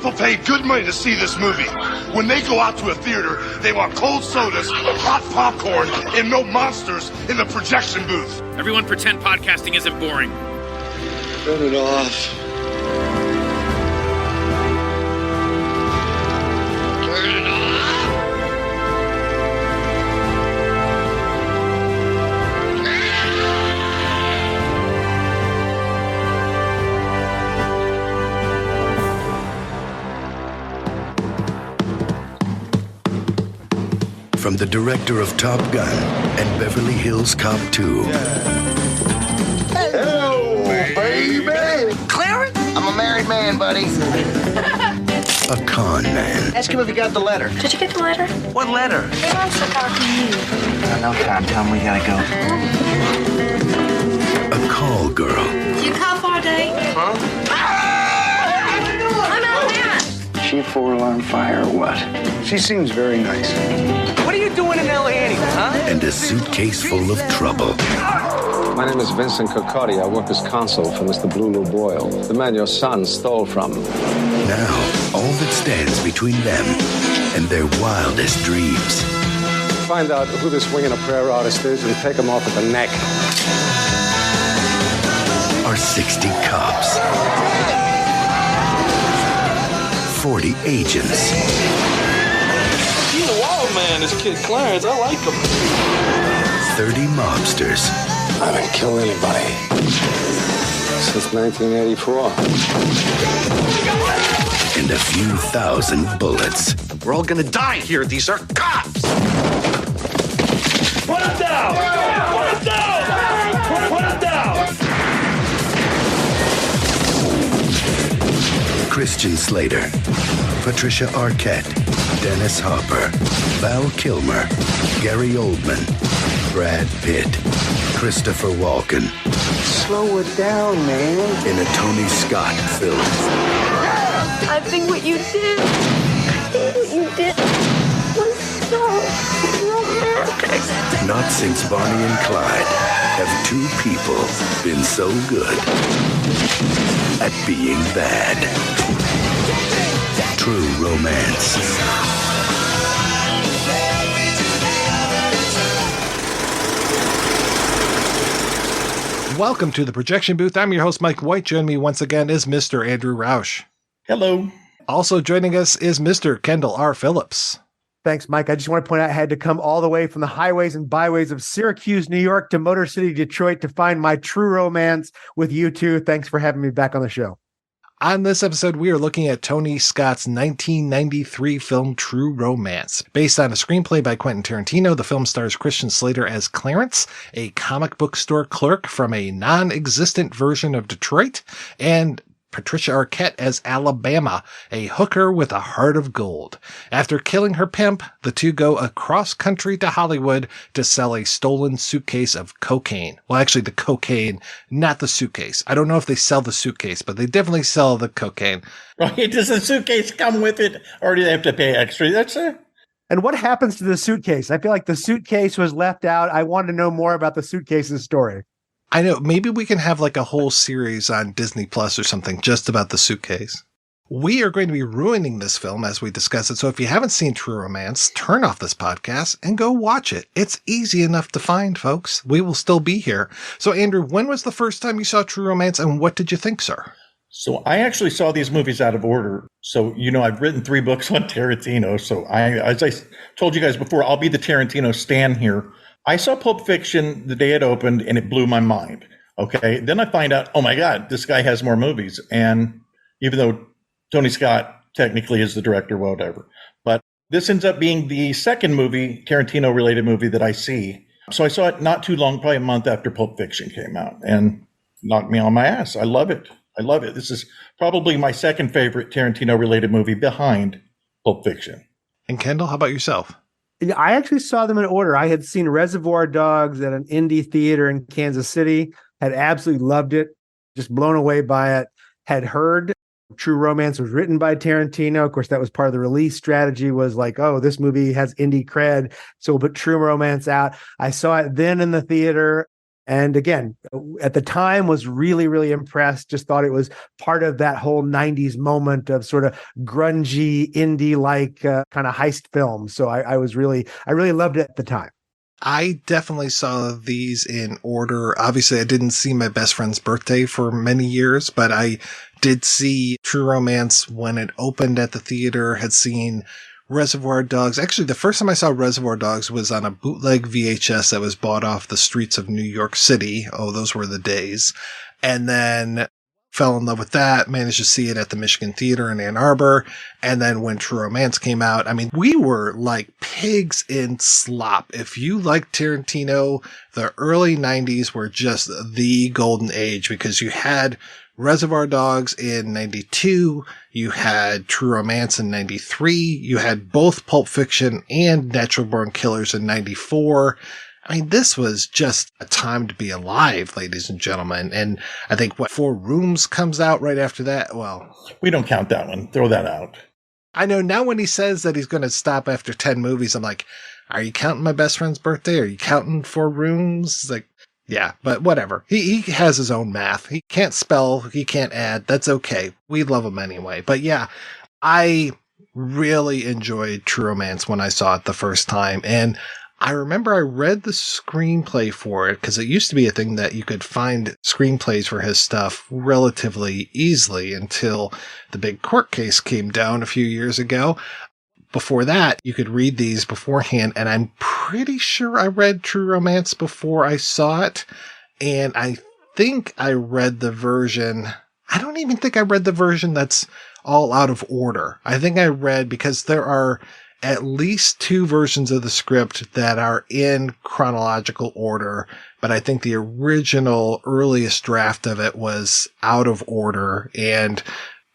People pay good money to see this movie. When they go out to a theater, they want cold sodas, hot popcorn, and no monsters in the projection booth. Everyone pretend podcasting isn't boring. Turn it off. Turn it off. From the director of Top Gun and Beverly Hills Cop 2. Hello, baby. Clarence? I'm a married man, buddy. A con man. Ask him if he got the letter. Did you get the letter? What letter? He wants to talk to you. No time. Tell him we gotta go. A call girl. You call for a date? Huh? I'm out there. She a 4-alarm fire or what? She seems very nice. What are you doing in L.A. anyway, huh? And a suitcase full of trouble. My name is Vincent Cocotti. I work as consul for Mr. Blue Boyle, the man your son stole from. Now, all that stands between them and their wildest dreams. Find out who this wing and a prayer artist is and take him off at the neck. Are 60 cops. 40 agents. He's a wild man, this kid Clarence. I like him. 30 mobsters. I haven't killed anybody since 1984. And a few thousand bullets. We're all gonna die here. These are cops. Put him down! Put him down! Put him down! Christian Slater, Patricia Arquette, Dennis Hopper, Val Kilmer, Gary Oldman, Brad Pitt, Christopher Walken. Slow it down, man. In a Tony Scott film. I think what you did was so romantic. Not since Bonnie and Clyde have two people been so good at being bad. True Romance. Welcome to the Projection Booth. I'm your host, Mike White. Joining me once again is Mr. Andrew Rausch. Hello. Also joining us is Mr. Kendall R. Phillips. Thanks, Mike. I just want to point out I had to come all the way from the highways and byways of Syracuse, New York to Motor City, Detroit to find my true romance with you two. Thanks for having me back on the show. On this episode, we are looking at Tony Scott's 1993 film True Romance. Based on a screenplay by Quentin Tarantino, the film stars Christian Slater as Clarence, a comic book store clerk from a non-existent version of Detroit, and Patricia Arquette as Alabama, a hooker with a heart of gold. After killing her pimp, the two go across country to Hollywood to sell a stolen suitcase of cocaine. Well, actually the cocaine, not the suitcase. I don't know if they sell the suitcase, but they definitely sell the cocaine. Right? Does the suitcase come with it, or do they have to pay extra? That's it. And what happens to the suitcase? I feel like the suitcase was left out. I want to know more about the suitcase's story. I know, maybe we can have like a whole series on Disney Plus or something just about the suitcase. We are going to be ruining this film as we discuss it. So if you haven't seen True Romance, turn off this podcast and go watch it. It's easy enough to find, folks. We will still be here. So Andrew, when was the first time you saw True Romance and what did you think, sir? So I actually saw these movies out of order. So, I've written 3 books on Tarantino. So as I told you guys before, I'll be the Tarantino stan here. I saw Pulp Fiction the day it opened, and it blew my mind. Okay. Then I find out, oh my God, this guy has more movies. And even though Tony Scott technically is the director, whatever, but this ends up being the second movie, Tarantino related movie that I see. So I saw it not too long, probably a month after Pulp Fiction came out, and knocked me on my ass. I love it. I love it. This is probably my second favorite Tarantino related movie behind Pulp Fiction. And Kendall, how about yourself? Yeah, I actually saw them in order. I had seen Reservoir Dogs at an indie theater in Kansas City, had absolutely loved it, just blown away by it, had heard True Romance was written by Tarantino. Of course, that was part of the release strategy, was like, oh, this movie has indie cred, so we'll put True Romance out. I saw it then in the theater. And again, at the time was really, really impressed. Just thought it was part of that whole 90s moment of sort of grungy, indie-like kind of heist film. So I really loved it at the time. I definitely saw these in order. Obviously, I didn't see My Best Friend's Birthday for many years, but I did see True Romance when it opened at the theater, had seen Reservoir Dogs. Actually, the first time I saw Reservoir Dogs was on a bootleg VHS that was bought off the streets of New York City. Oh, those were the days. And then fell in love with that, managed to see it at the Michigan Theater in Ann Arbor. And then when True Romance came out, I mean, we were like pigs in slop. If you liked Tarantino, the early 90s were just the golden age because you had Reservoir Dogs in 92, you had True Romance in 93, you had both Pulp Fiction and Natural Born Killers in 94. I mean, this was just a time to be alive, ladies and gentlemen. And I think Four Rooms comes out right after that. Well, we don't count that one. Throw that out. I know now when he says that he's going to stop after 10 movies, I'm like, are you counting My Best Friend's Birthday? Are you counting Four Rooms? Like, yeah, but whatever. He has his own math. He can't spell. He can't add. That's okay. We love him anyway. But yeah, I really enjoyed True Romance when I saw it the first time. And I remember I read the screenplay for it because it used to be a thing that you could find screenplays for his stuff relatively easily until the big court case came down a few years ago. Before that, you could read these beforehand, and I'm pretty sure I read True Romance before I saw it, and I think I read the version. I don't even think I read the version that's all out of order. I think I read, because there are at least two versions of the script that are in chronological order, but I think the original earliest draft of it was out of order and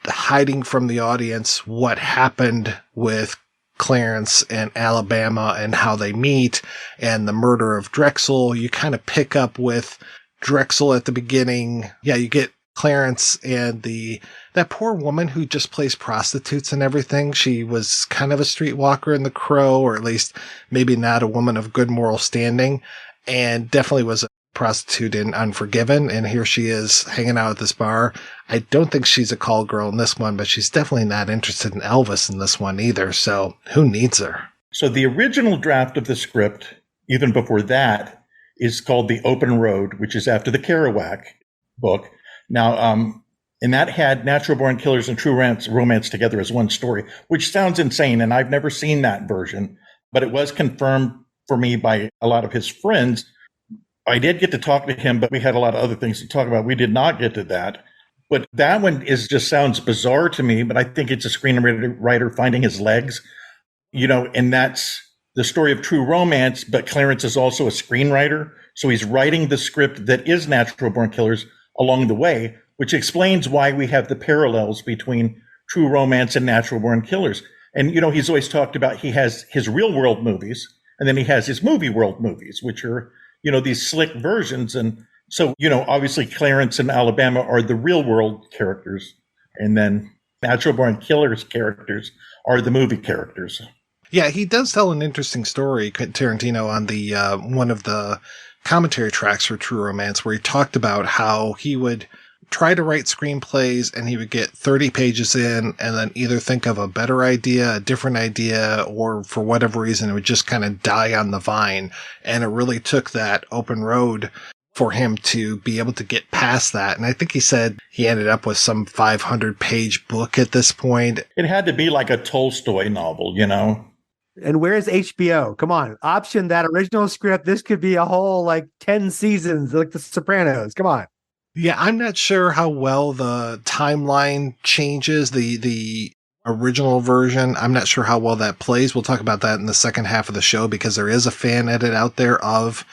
hiding from the audience what happened with Clarence and Alabama and how they meet and the murder of Drexel. You kind of pick up with Drexel at the beginning. Yeah, you get Clarence and that poor woman who just plays prostitutes and everything. She was kind of a streetwalker in The Crow, or at least maybe not a woman of good moral standing, and definitely was a prostitute in Unforgiven. And here she is hanging out at this bar. I don't think she's a call girl in this one, but she's definitely not interested in Elvis in this one either. So who needs her? So the original draft of the script, even before that, is called The Open Road, which is after the Kerouac book. Now, and that had Natural Born Killers and True Romance together as one story, which sounds insane. And I've never seen that version, but it was confirmed for me by a lot of his friends. I did get to talk to him, but we had a lot of other things to talk about. We did not get to that. But that one just sounds bizarre to me, but I think it's a screenwriter finding his legs, and that's the story of True Romance, but Clarence is also a screenwriter. So he's writing the script that is Natural Born Killers along the way, which explains why we have the parallels between True Romance and Natural Born Killers. And, he's always talked about he has his real world movies, and then he has his movie world movies, which are, these slick versions. And so, obviously Clarence and Alabama are the real world characters. And then Natural Born Killers characters are the movie characters. Yeah, he does tell an interesting story, Tarantino, on the one of the commentary tracks for True Romance, where he talked about how he would try to write screenplays and he would get 30 pages in and then either think of a better idea, a different idea, or for whatever reason, it would just kind of die on the vine. And it really took that Open Road for him to be able to get past that. And I think he said he ended up with some 500-page book at this point. It had to be like a Tolstoy novel, And where's HBO? Come on, option that original script. This could be a whole 10 seasons like The Sopranos. Come on. Yeah, I'm not sure how well the timeline changes the original version. I'm not sure how well that plays. We'll talk about that in the second half of the show because there is a fan edit out there of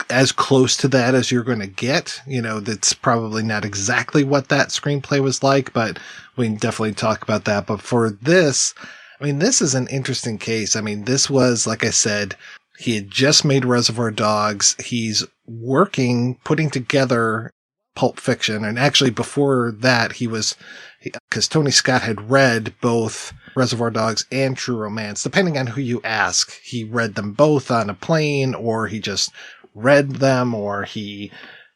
as close to that as you're going to get. That's probably not exactly what that screenplay was like, but we can definitely talk about that. But for this, this is an interesting case. This was, like I said, he had just made Reservoir Dogs. He's putting together Pulp Fiction. And actually before that, because Tony Scott had read both Reservoir Dogs and True Romance, depending on who you ask. He read them both on a plane, or he just read them or he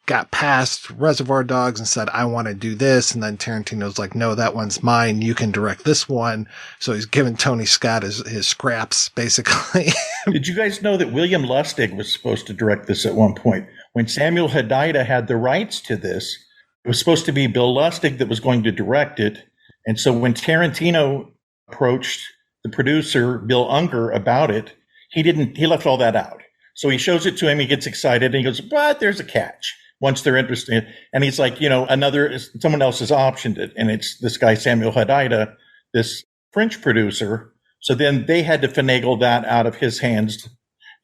got past Reservoir Dogs and said, I want to do this. And then Tarantino's like, no, that one's mine. You can direct this one. So he's giving Tony Scott his scraps, basically. Did you guys know that William Lustig was supposed to direct this at one point? When Samuel Hadida had the rights to this, it was supposed to be Bill Lustig that was going to direct it. And so when Tarantino approached the producer, Bill Unger, about it, he left all that out. So he shows it to him, he gets excited, and he goes, but there's a catch. Once they're interested, and he's like, someone else has optioned it, and it's this guy Samuel Hadida, this French producer. So then they had to finagle that out of his hands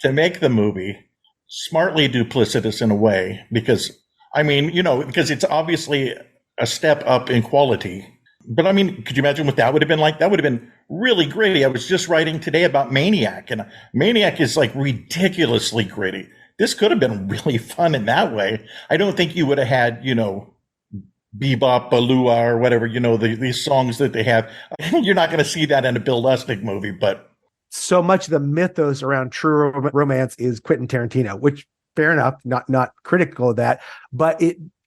to make the movie, smartly duplicitous in a way, because it's obviously a step up in quality. But I mean, could you imagine what that would have been like? That would have been really gritty. I was just writing today about Maniac, and Maniac is like ridiculously gritty. This could have been really fun in that way. I don't think you would have had, Bebop, Balua, or whatever, these songs that they have. You're not going to see that in a Bill Lustig movie, but. So much of the mythos around True Romance is Quentin Tarantino, which fair enough, not critical of that. But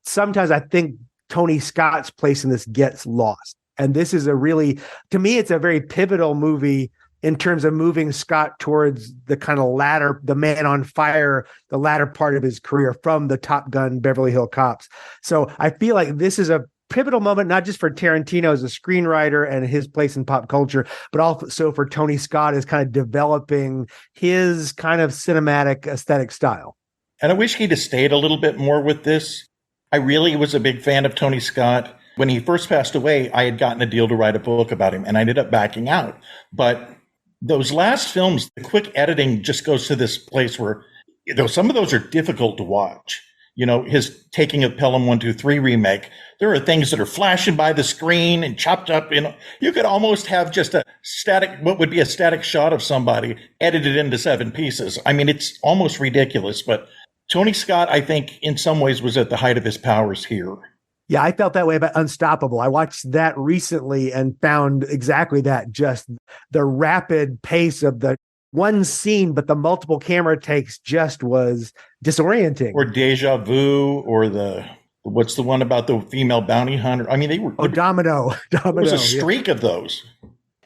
sometimes I think Tony Scott's place in this gets lost. And this is to me, it's a very pivotal movie in terms of moving Scott towards the kind of the Man on Fire, the latter part of his career from the Top Gun Beverly Hills Cops. So I feel like this is a pivotal moment, not just for Tarantino as a screenwriter and his place in pop culture, but also for Tony Scott as kind of developing his kind of cinematic aesthetic style. And I wish he'd have stayed a little bit more with this. I really was a big fan of Tony Scott. When he first passed away, I had gotten a deal to write a book about him, and I ended up backing out. But those last films, the quick editing just goes to this place where, some of those are difficult to watch. His Taking of Pelham 123 remake, there are things that are flashing by the screen and chopped up. You could almost have just what would be a static shot of somebody edited into 7 pieces. I mean, it's almost ridiculous, but Tony Scott, I think, in some ways was at the height of his powers here. Yeah, I felt that way about Unstoppable. I watched that recently and found exactly that, just the rapid pace of the one scene, but the multiple camera takes just was disorienting. Or Deja Vu, or what's the one about the female bounty hunter? I mean, they were... Oh, Domino. There was a streak of those.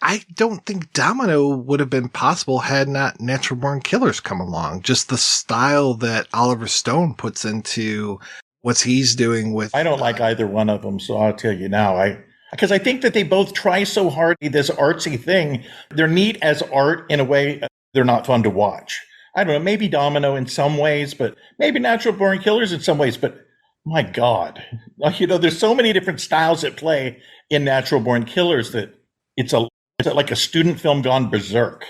I don't think Domino would have been possible had not Natural Born Killers come along. Just the style that Oliver Stone puts into what he's doing with... I don't like either one of them, so I'll tell you now. Because I think that they both try so hard, this artsy thing. They're neat as art in a way. They're not fun to watch. I don't know, maybe Domino in some ways, but maybe Natural Born Killers in some ways. But my God, there's so many different styles at play in Natural Born Killers that it's like a student film gone berserk.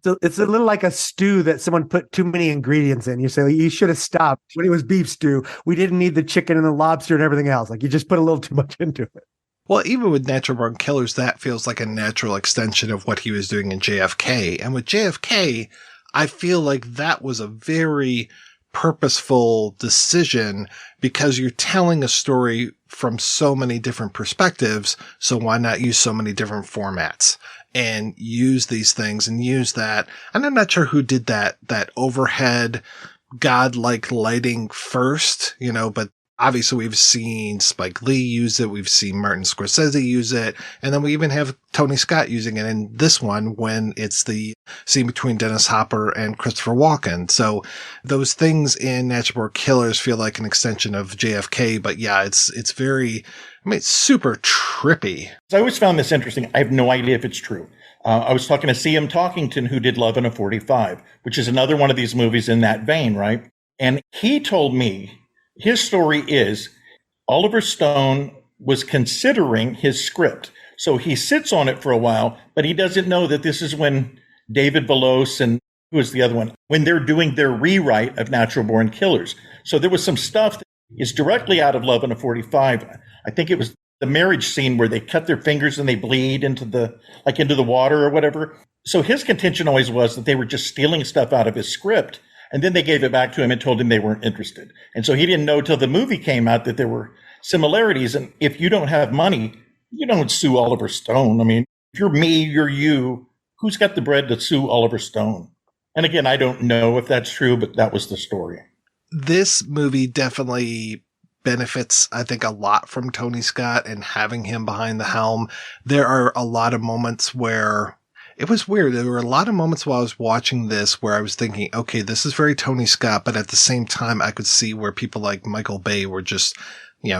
So it's a little like a stew that someone put too many ingredients in. You say, you should have stopped when it was beef stew. We didn't need the chicken and the lobster and everything else. Like, you just put a little too much into it. Well, even with Natural Born Killers, that feels like a natural extension of what he was doing in JFK. And with JFK, I feel like that was a very purposeful decision because you're telling a story from so many different perspectives. So why not use so many different formats and use these things and use that? And I'm not sure who did that overhead godlike lighting first, but obviously we've seen Spike Lee use it. We've seen Martin Scorsese use it. And then we even have Tony Scott using it in this one when it's the scene between Dennis Hopper and Christopher Walken. So those things in Natural Born Killers feel like an extension of JFK. But yeah, it's super trippy. I always found this interesting. I have no idea if it's true. I was talking to C.M. Talkington, who did Love in a 45, which is another one of these movies in that vein, right? And he told me his story is Oliver Stone was considering his script. So he sits on it for a while, but he doesn't know that this is when David Veloz and who was the other one, when they're doing their rewrite of Natural Born Killers. So there was some stuff that is directly out of Love in a 45. I think it was the marriage scene where they cut their fingers and they bleed into the water or whatever. So his contention always was that they were just stealing stuff out of his script. And then they gave it back to him and told him they weren't interested. And so he didn't know till the movie came out that there were similarities. And if you don't have money, you don't sue Oliver Stone. I mean, if you're me, you're you. Who's got the bread to sue Oliver Stone? And again, I don't know if that's true, but that was the story. This movie definitely benefits, I think, a lot from Tony Scott and having him behind the helm. There are a lot of moments where it was weird. There were a lot of moments while I was watching this where I was thinking, okay, this is very Tony Scott, but at the same time, I could see where people like Michael Bay were just,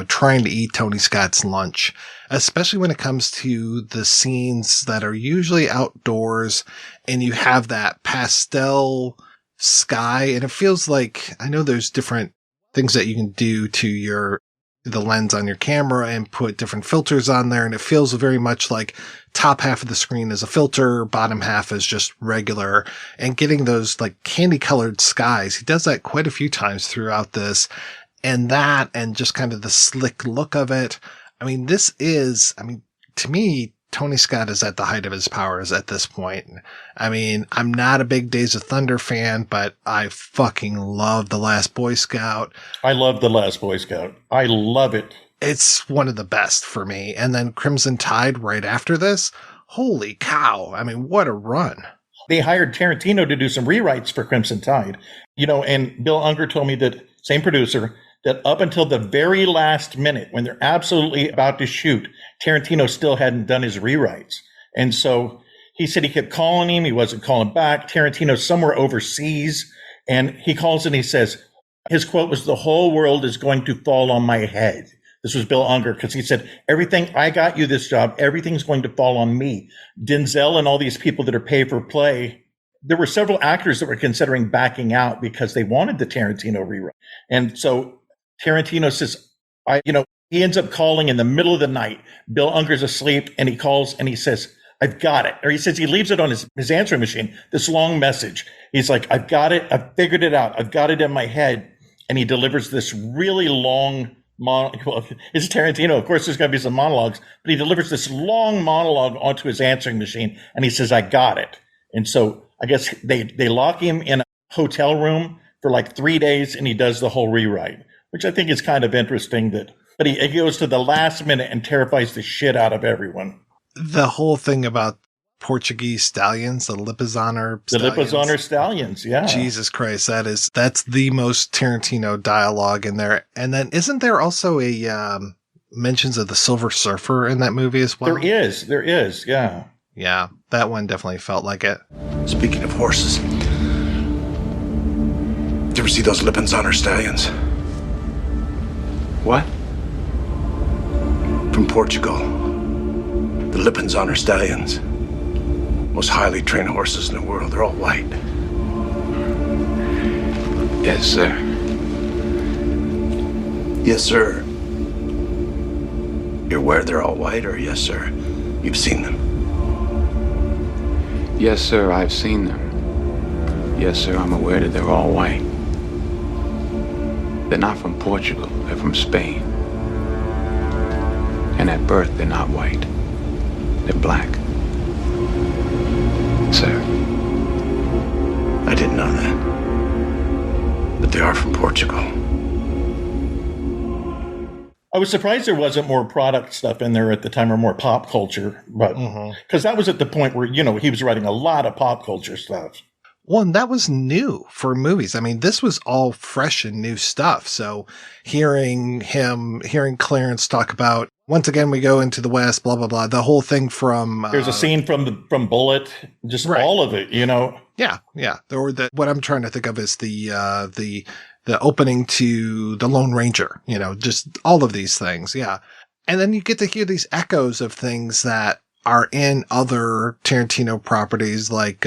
trying to eat Tony Scott's lunch, especially when it comes to the scenes that are usually outdoors and you have that pastel sky. And it feels like, I know there's different things that you can do to the lens on your camera and put different filters on there. And it feels very much like top half of the screen is a filter, bottom half is just regular, and getting those like candy colored skies. He does that quite a few times throughout this, and just kind of the slick look of it. I mean, to me, Tony Scott is at the height of his powers at this point. I mean, I'm not a big Days of Thunder fan, but I fucking love The Last Boy Scout. I love The Last Boy Scout. I love it. It's one of the best for me. And then Crimson Tide right after this. Holy cow. I mean, what a run. They hired Tarantino to do some rewrites for Crimson Tide. And Bill Unger told me that, same producer, that up until the very last minute, when they're absolutely about to shoot, Tarantino still hadn't done his rewrites. And so he said he kept calling him. He wasn't calling back. Tarantino's somewhere overseas. And he calls and he says, his quote was, "The whole world is going to fall on my head." This was Bill Unger, because he said, I got you this job. Everything's going to fall on me. Denzel and all these people that are pay for play. There were several actors that were considering backing out because they wanted the Tarantino rewrite. And so Tarantino says, he ends up calling in the middle of the night. Bill Unger's asleep, and he calls and he says, "I've got it." Or he says he leaves it on his answering machine, this long message. He's like, "I've got it. I've figured it out. I've got it in my head." And he delivers this really long monologue. It's Tarantino. Of course, there's going to be some monologues, but he delivers this long monologue onto his answering machine, and he says, "I got it." And so I guess they lock him in a hotel room for like 3 days, and he does the whole rewrite, which I think is kind of interesting. But he goes to the last minute and terrifies the shit out of everyone. The whole thing about Portuguese stallions, the Lipizzaner stallions. The Lipizzaner stallions, yeah. Jesus Christ, that's the most Tarantino dialogue in there. And then isn't there also a mentions of the Silver Surfer in that movie as well? There is, yeah. Yeah, that one definitely felt like it. Speaking of horses, did you ever see those Lipizzaner stallions? What? From Portugal. The Lipizzaner stallions. Most highly trained horses in the world. They're all white. Yes, sir. Yes, sir. You're aware they're all white, or yes, sir? You've seen them? Yes, sir, I've seen them. Yes, sir, I'm aware that they're all white. They're not from Portugal, they're from Spain. And at birth, they're not white. They're black. Sir. I didn't know that. But they are from Portugal. I was surprised there wasn't more product stuff in there at the time, or more pop culture, but because that was at the point where, he was writing a lot of pop culture stuff. Well, and that was new for movies. I mean, this was all fresh and new stuff. So hearing Clarence talk about, once again, we go into the West, blah, blah, blah, the whole thing from... There's a scene from Bullet, just right. All of it, Yeah. Or what I'm trying to think of is the opening to The Lone Ranger, just all of these things. Yeah. And then you get to hear these echoes of things that are in other Tarantino properties, like,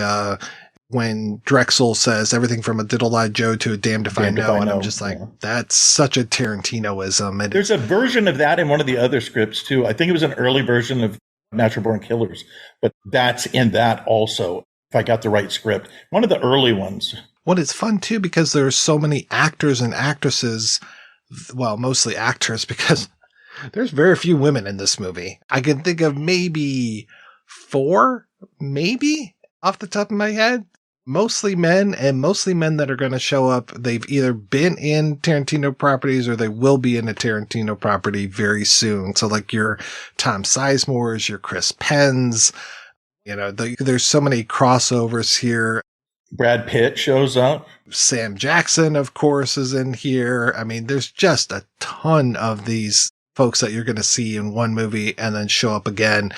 when Drexel says everything from a diddle-eyed Joe to a damned if I know. And I'm just like, that's such a Tarantinoism. There's a version of that in one of the other scripts too. I think it was an early version of Natural Born Killers, but that's in that also, if I got the right script. One of the early ones. Well, it's fun too, because there's so many actors and actresses, well, mostly actors, because there's very few women in this movie. I can think of maybe 4, maybe, off the top of my head. Mostly men, and mostly men that are going to show up. They've either been in Tarantino properties or they will be in a Tarantino property very soon. So like your Tom Sizemores, your Chris Penns, there's so many crossovers here. Brad Pitt shows up. Sam Jackson, of course, is in here. I mean, there's just a ton of these folks that you're going to see in one movie and then show up again.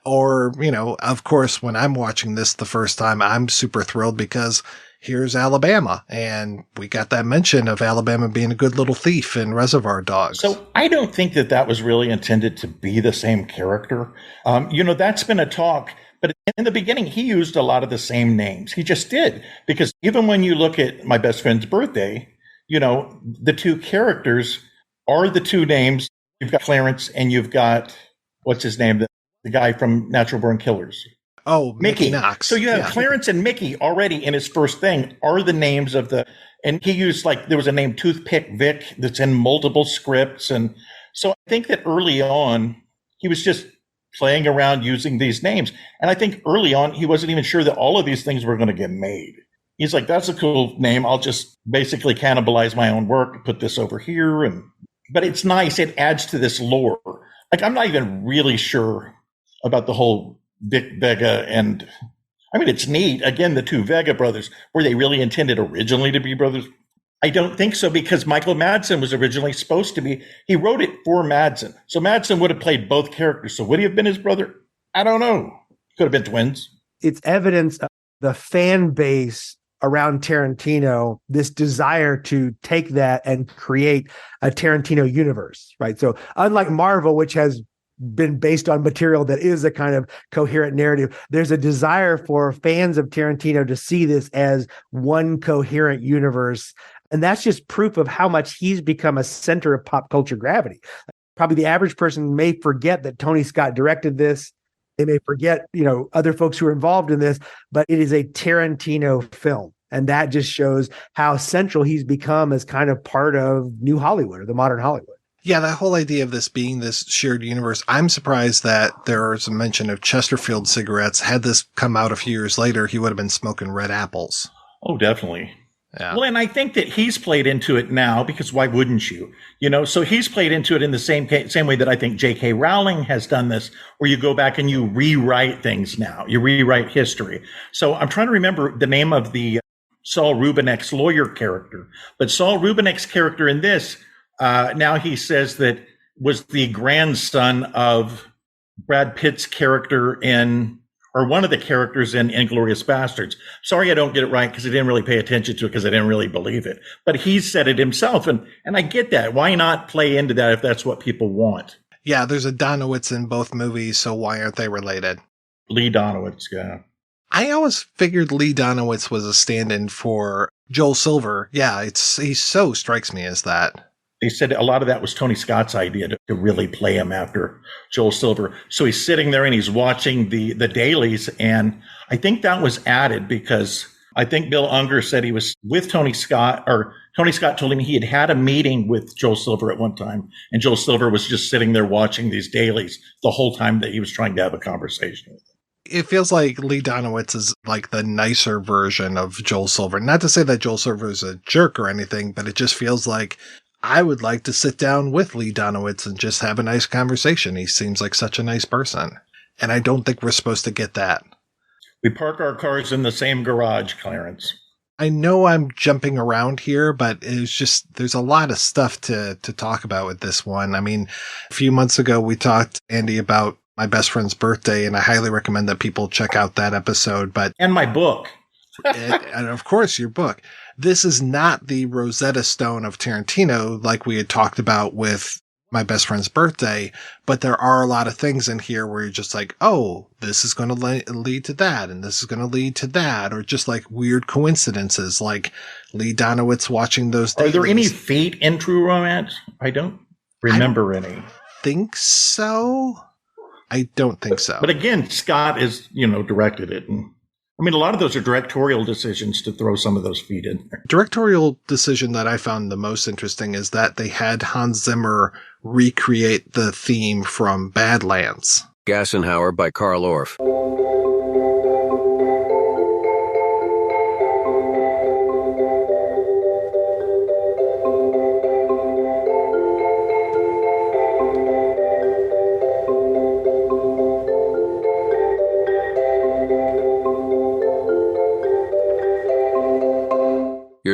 Or, you know, of course, when I'm watching this the first time, I'm super thrilled because here's Alabama. And we got that mention of Alabama being a good little thief in Reservoir Dogs. So I don't think that that was really intended to be the same character. You know, that's been a talk. But in the beginning, he used a lot of the same names. He just did. Because even when you look at My Best Friend's Birthday, you know, the two characters are the two names. You've got Clarence and you've got, what's his name? The guy from Natural Born Killers. Oh, Mickey Knox. So you have Clarence and Mickey already in his first thing are the names of the, and he used like, there was a name Toothpick Vic that's in multiple scripts. And so I think that early on, he was just playing around using these names. And I think early on, he wasn't even sure that all of these things were going to get made. He's like, that's a cool name. I'll just basically cannibalize my own work, put this over here. But it's nice. It adds to this lore. Like, I'm not even really sure about the whole Vic Vega. And I mean, it's neat. Again, the two Vega brothers, were they really intended originally to be brothers? I don't think so, because Michael Madsen was originally supposed to be, he wrote it for Madsen. So Madsen would have played both characters. So would he have been his brother? I don't know. Could have been twins. It's evidence of the fan base around Tarantino, this desire to take that and create a Tarantino universe, right? So unlike Marvel, which has been based on material that is a kind of coherent narrative, there's a desire for fans of Tarantino to see this as one coherent universe. And that's just proof of how much he's become a center of pop culture gravity. Probably the average person may forget that Tony Scott directed this. They may forget, you know, other folks who are involved in this, but it is a Tarantino film. And that just shows how central he's become as kind of part of New Hollywood or the modern Hollywood. Yeah, that whole idea of this being this shared universe, I'm surprised that there was a mention of Chesterfield cigarettes. Had this come out a few years later, he would have been smoking red apples. Oh, definitely. Yeah. Well, and I think that he's played into it now, because why wouldn't you? You know, so he's played into it in the same way that I think J.K. Rowling has done this, where you go back and you rewrite things now. You rewrite history. So I'm trying to remember the name of the Saul Rubinek's lawyer character. But Saul Rubinek's character in this, now he says that was the grandson of Brad Pitt's character in, or one of the characters in Inglourious Bastards. Sorry, I don't get it right, because I didn't really pay attention to it, because I didn't really believe it. But he said it himself, and I get that. Why not play into that if that's what people want? Yeah, there's a Donowitz in both movies, so why aren't they related? Lee Donowitz, yeah. I always figured Lee Donowitz was a stand-in for Joel Silver. Yeah, he so strikes me as that. They said a lot of that was Tony Scott's idea to really play him after Joel Silver. So he's sitting there and he's watching the dailies. And I think that was added because I think Bill Unger said he was with Tony Scott, or Tony Scott told him he had a meeting with Joel Silver at one time. And Joel Silver was just sitting there watching these dailies the whole time that he was trying to have a conversation with him. It feels like Lee Donowitz is like the nicer version of Joel Silver. Not to say that Joel Silver is a jerk or anything, but it just feels like I would like to sit down with Lee Donowitz and just have a nice conversation. He seems like such a nice person. And I don't think we're supposed to get that. We park our cars in the same garage, Clarence. I know I'm jumping around here, but it's just, there's a lot of stuff to talk about with this one. I mean, a few months ago, we talked, Andy, about My Best Friend's Birthday, and I highly recommend that people check out that episode. But and my book. and of course, your book. This is not the Rosetta Stone of Tarantino like we had talked about with My Best Friend's Birthday, but there are a lot of things in here where you're just like, oh, this is going to lead to that, and this is going to lead to that, or just like weird coincidences, like Lee Donowitz watching those dailies. Are there any feet in True Romance? I don't remember any. Think so? I don't think so. But again, Scott is, directed it. And I mean, a lot of those are directorial decisions to throw some of those feet in there. Directorial decision that I found the most interesting is that they had Hans Zimmer recreate the theme from Badlands. Gassenhauer by Carl Orff.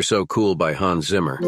You're So Cool by Hans Zimmer.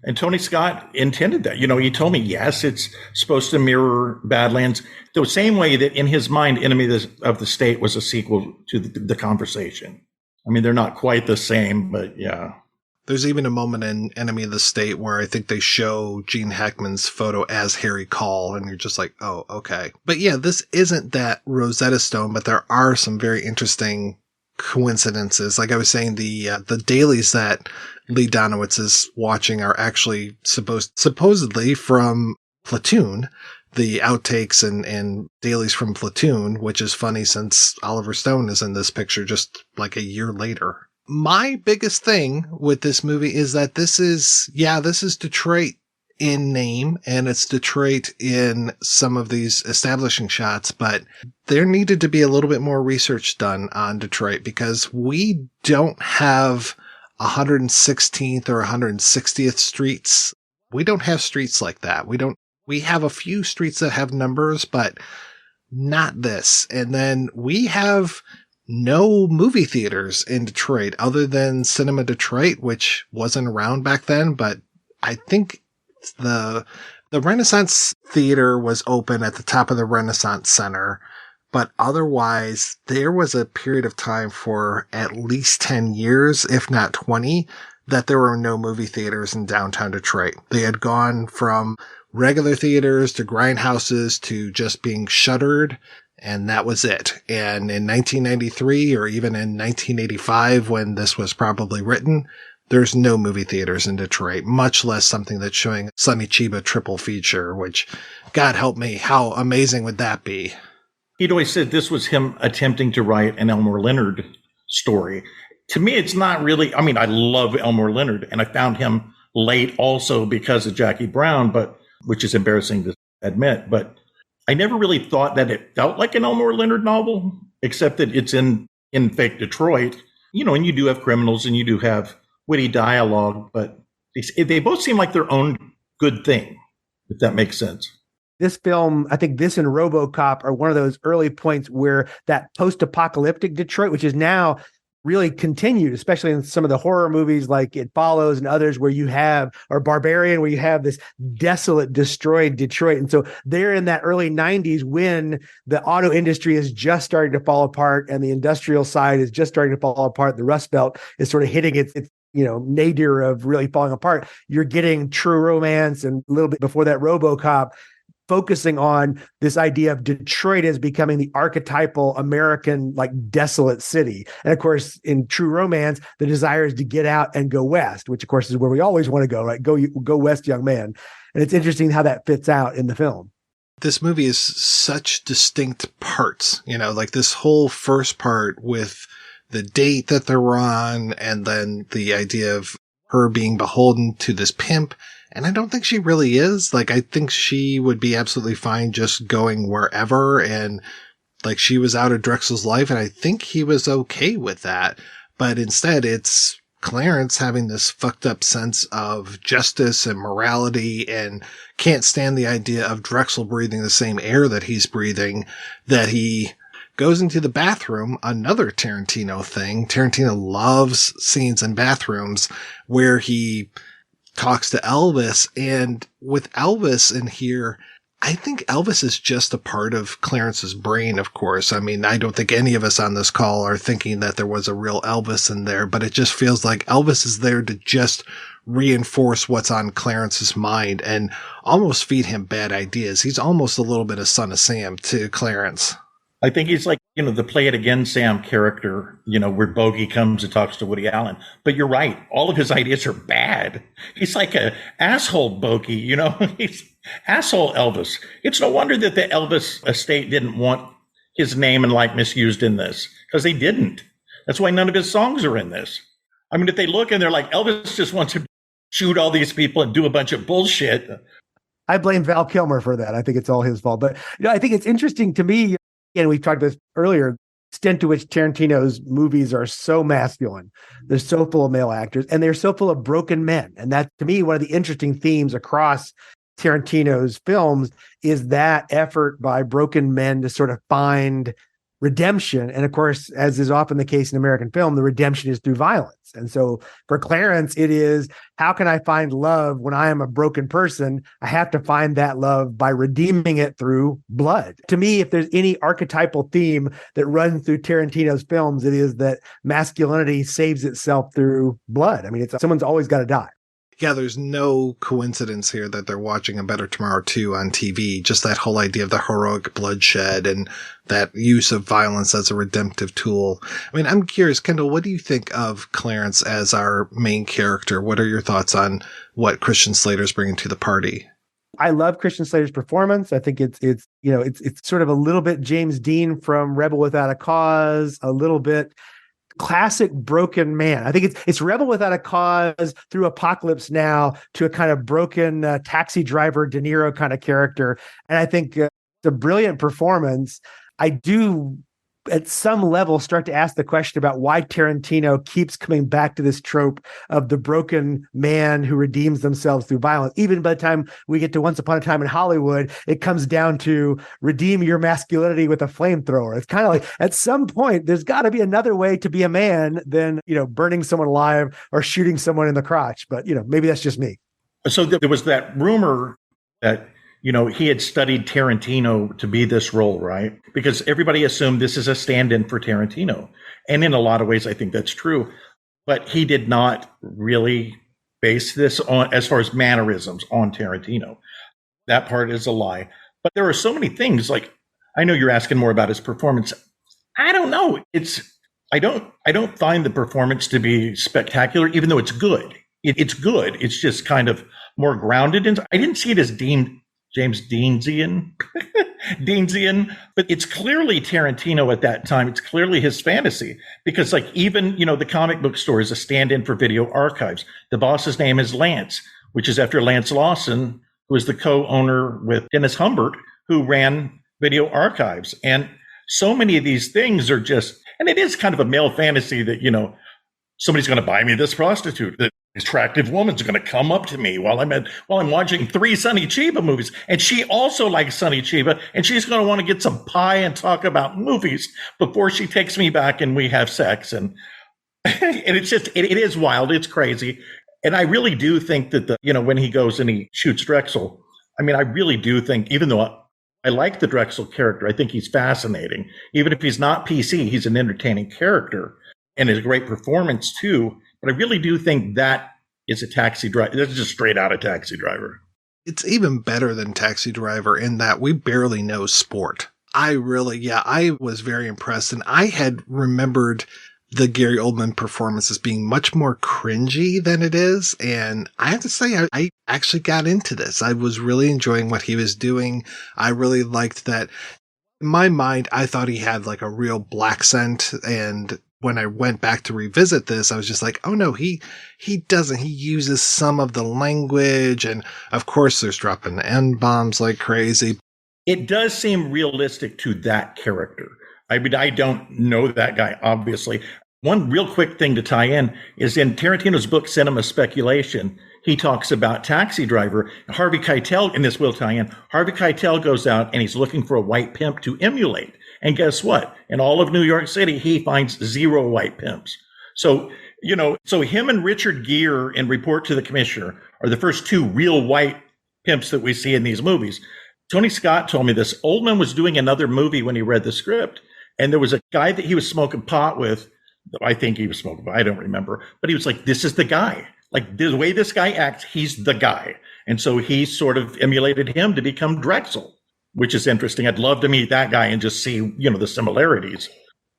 And Tony Scott intended that. He told me, yes, it's supposed to mirror Badlands the same way that in his mind, Enemy of the State was a sequel to the Conversation. I mean, they're not quite the same, but yeah. There's even a moment in Enemy of the State where I think they show Gene Hackman's photo as Harry Caul, and you're just like, oh, okay. But yeah, this isn't that Rosetta Stone, but there are some very interesting coincidences. Like I was saying, the dailies that Lee Donowitz is watching are actually supposedly from Platoon, the outtakes and dailies from Platoon, which is funny since Oliver Stone is in this picture just like a year later. My biggest thing with this movie is that this is Detroit in name, and it's Detroit in some of these establishing shots, but there needed to be a little bit more research done on Detroit because we don't have 116th or 160th streets. We don't have streets like that. We have a few streets that have numbers, but not this. And then we have no movie theaters in Detroit other than Cinema Detroit, which wasn't around back then, but I think the Renaissance Theater was open at the top of the Renaissance Center, but otherwise there was a period of time for at least 10 years, if not 20, that there were no movie theaters in downtown Detroit. They had gone from regular theaters to grindhouses to just being shuttered, and that was it. And in 1993 or even in 1985, when this was probably written, there's no movie theaters in Detroit, much less something that's showing Sonny Chiba triple feature, which, God help me, how amazing would that be? He'd always said this was him attempting to write an Elmore Leonard story. To me, it's not really, I love Elmore Leonard, and I found him late also because of Jackie Brown, which is embarrassing to admit, but I never really thought that it felt like an Elmore Leonard novel, except that it's in fake Detroit, and you do have criminals and you do have witty dialogue, but they both seem like their own good thing, if that makes sense. This film, I think this and RoboCop are one of those early points where that post-apocalyptic Detroit, which is now really continued, especially in some of the horror movies like It Follows and others where you have, or Barbarian, where you have this desolate, destroyed Detroit. And so they're in that early 90s when the auto industry is just starting to fall apart and the industrial side is just starting to fall apart. The Rust Belt is sort of hitting its nadir of really falling apart. You're getting True Romance and a little bit before that RoboCop, focusing on this idea of Detroit as becoming the archetypal American, desolate city. And of course, in True Romance, the desire is to get out and go west, which of course is where we always want to go, right? Go west, young man. And it's interesting how that fits out in the film. This movie is such distinct parts, this whole first part with the date that they're on, and then the idea of her being beholden to this pimp. And I don't think she really is. I think she would be absolutely fine just going wherever. And she was out of Drexel's life. And I think he was okay with that. But instead, it's Clarence having this fucked up sense of justice and morality and can't stand the idea of Drexel breathing the same air that he's breathing, that he goes into the bathroom, another Tarantino thing. Tarantino loves scenes in bathrooms where he talks to Elvis, and with Elvis in here, I think Elvis is just a part of Clarence's brain, of course. I don't think any of us on this call are thinking that there was a real Elvis in there, but it just feels like Elvis is there to just reinforce what's on Clarence's mind and almost feed him bad ideas. He's almost a little bit of Son of Sam to Clarence. I think he's like, the Play It Again Sam character, where Bogey comes and talks to Woody Allen. But you're right. All of his ideas are bad. He's like an asshole Bogey, Asshole Elvis. It's no wonder that the Elvis estate didn't want his name and likeness used in this, because they didn't. That's why none of his songs are in this. I mean, if they look and they're like, Elvis just wants to shoot all these people and do a bunch of bullshit. I blame Val Kilmer for that. I think it's all his fault. But I think it's interesting to me, and we've talked about this earlier, extent to which Tarantino's movies are so masculine. They're so full of male actors, and they're so full of broken men. And that, to me, one of the interesting themes across Tarantino's films is that effort by broken men to sort of find redemption. And of course, as is often the case in American film, the redemption is through violence. And so for Clarence, it is, how can I find love when I am a broken person? I have to find that love by redeeming it through blood. To me, if there's any archetypal theme that runs through Tarantino's films, it is that masculinity saves itself through blood. I mean, someone's always got to die. Yeah, there's no coincidence here that they're watching A Better Tomorrow 2 on TV. Just that whole idea of the heroic bloodshed and that use of violence as a redemptive tool. I mean, I'm curious, Kendall, what do you think of Clarence as our main character? What are your thoughts on what Christian Slater's bringing to the party? I love Christian Slater's performance. I think it's sort of a little bit James Dean from Rebel Without a Cause, a little bit classic broken man. I think it's Rebel Without a Cause through Apocalypse Now to a kind of broken taxi driver De Niro kind of character. And I think it's a brilliant performance. I do, at some level, start to ask the question about why Tarantino keeps coming back to this trope of the broken man who redeems themselves through violence. Even by the time we get to Once Upon a Time in Hollywood, it comes down to redeem your masculinity with a flamethrower. It's kind of like, at some point, there's got to be another way to be a man than, burning someone alive or shooting someone in the crotch. But, maybe that's just me. So there was that rumor that he had studied Tarantino to be this role, right? Because everybody assumed this is a stand-in for Tarantino. And in a lot of ways, I think that's true. But he did not really base this on, as far as mannerisms, on Tarantino. That part is a lie. But there are so many things, like, I know you're asking more about his performance. I don't know. I don't find the performance to be spectacular, even though it's good. It's good. It's just kind of more grounded. And I didn't see it as James Deansian, but it's clearly Tarantino at that time. It's clearly his fantasy, because even, the comic book store is a stand-in for Video Archives. The boss's name is Lance, which is after Lance Lawson, who is the co-owner with Dennis Humbert, who ran Video Archives. And so many of these things are just, and it is kind of a male fantasy that, somebody's going to buy me this prostitute. That attractive woman's going to come up to me while I'm watching 3 Sonny Chiba movies, and she also likes Sonny Chiba, and she's going to want to get some pie and talk about movies before she takes me back and we have sex. And and it's just it is wild, it's crazy, and I really do think that when he goes and he shoots Drexel, I mean, I really do think, even though I like the Drexel character, I think he's fascinating. Even if he's not PC, he's an entertaining character. And it's a great performance too. But I really do think that is a Taxi Driver. That's just straight out of Taxi Driver. It's even better than Taxi Driver in that we barely know sport. I was very impressed. And I had remembered the Gary Oldman performance as being much more cringy than it is. And I have to say, I actually got into this. I was really enjoying what he was doing. I really liked that. In my mind, I thought he had like a real black scent, and when I went back to revisit this, I was just like, oh no, he doesn't. He uses some of the language, and of course there's dropping N-bombs like crazy. It does seem realistic to that character. I mean, I don't know that guy, obviously. One real quick thing to tie in is in Tarantino's book, Cinema Speculation, he talks about Taxi Driver. Harvey Keitel, and this will tie in, Harvey Keitel goes out and he's looking for a white pimp to emulate. And guess what? In all of New York City, he finds 0 white pimps. So, so him and Richard Gere in Report to the Commissioner are the first 2 real white pimps that we see in these movies. Tony Scott told me this. Oldman was doing another movie when he read the script, and there was a guy that he was smoking pot with. I think he was smoking pot. I don't remember. But he was like, this is the guy. Like, the way this guy acts, he's the guy. And so he sort of emulated him to become Drexel, which is interesting. I'd love to meet that guy and just see, the similarities.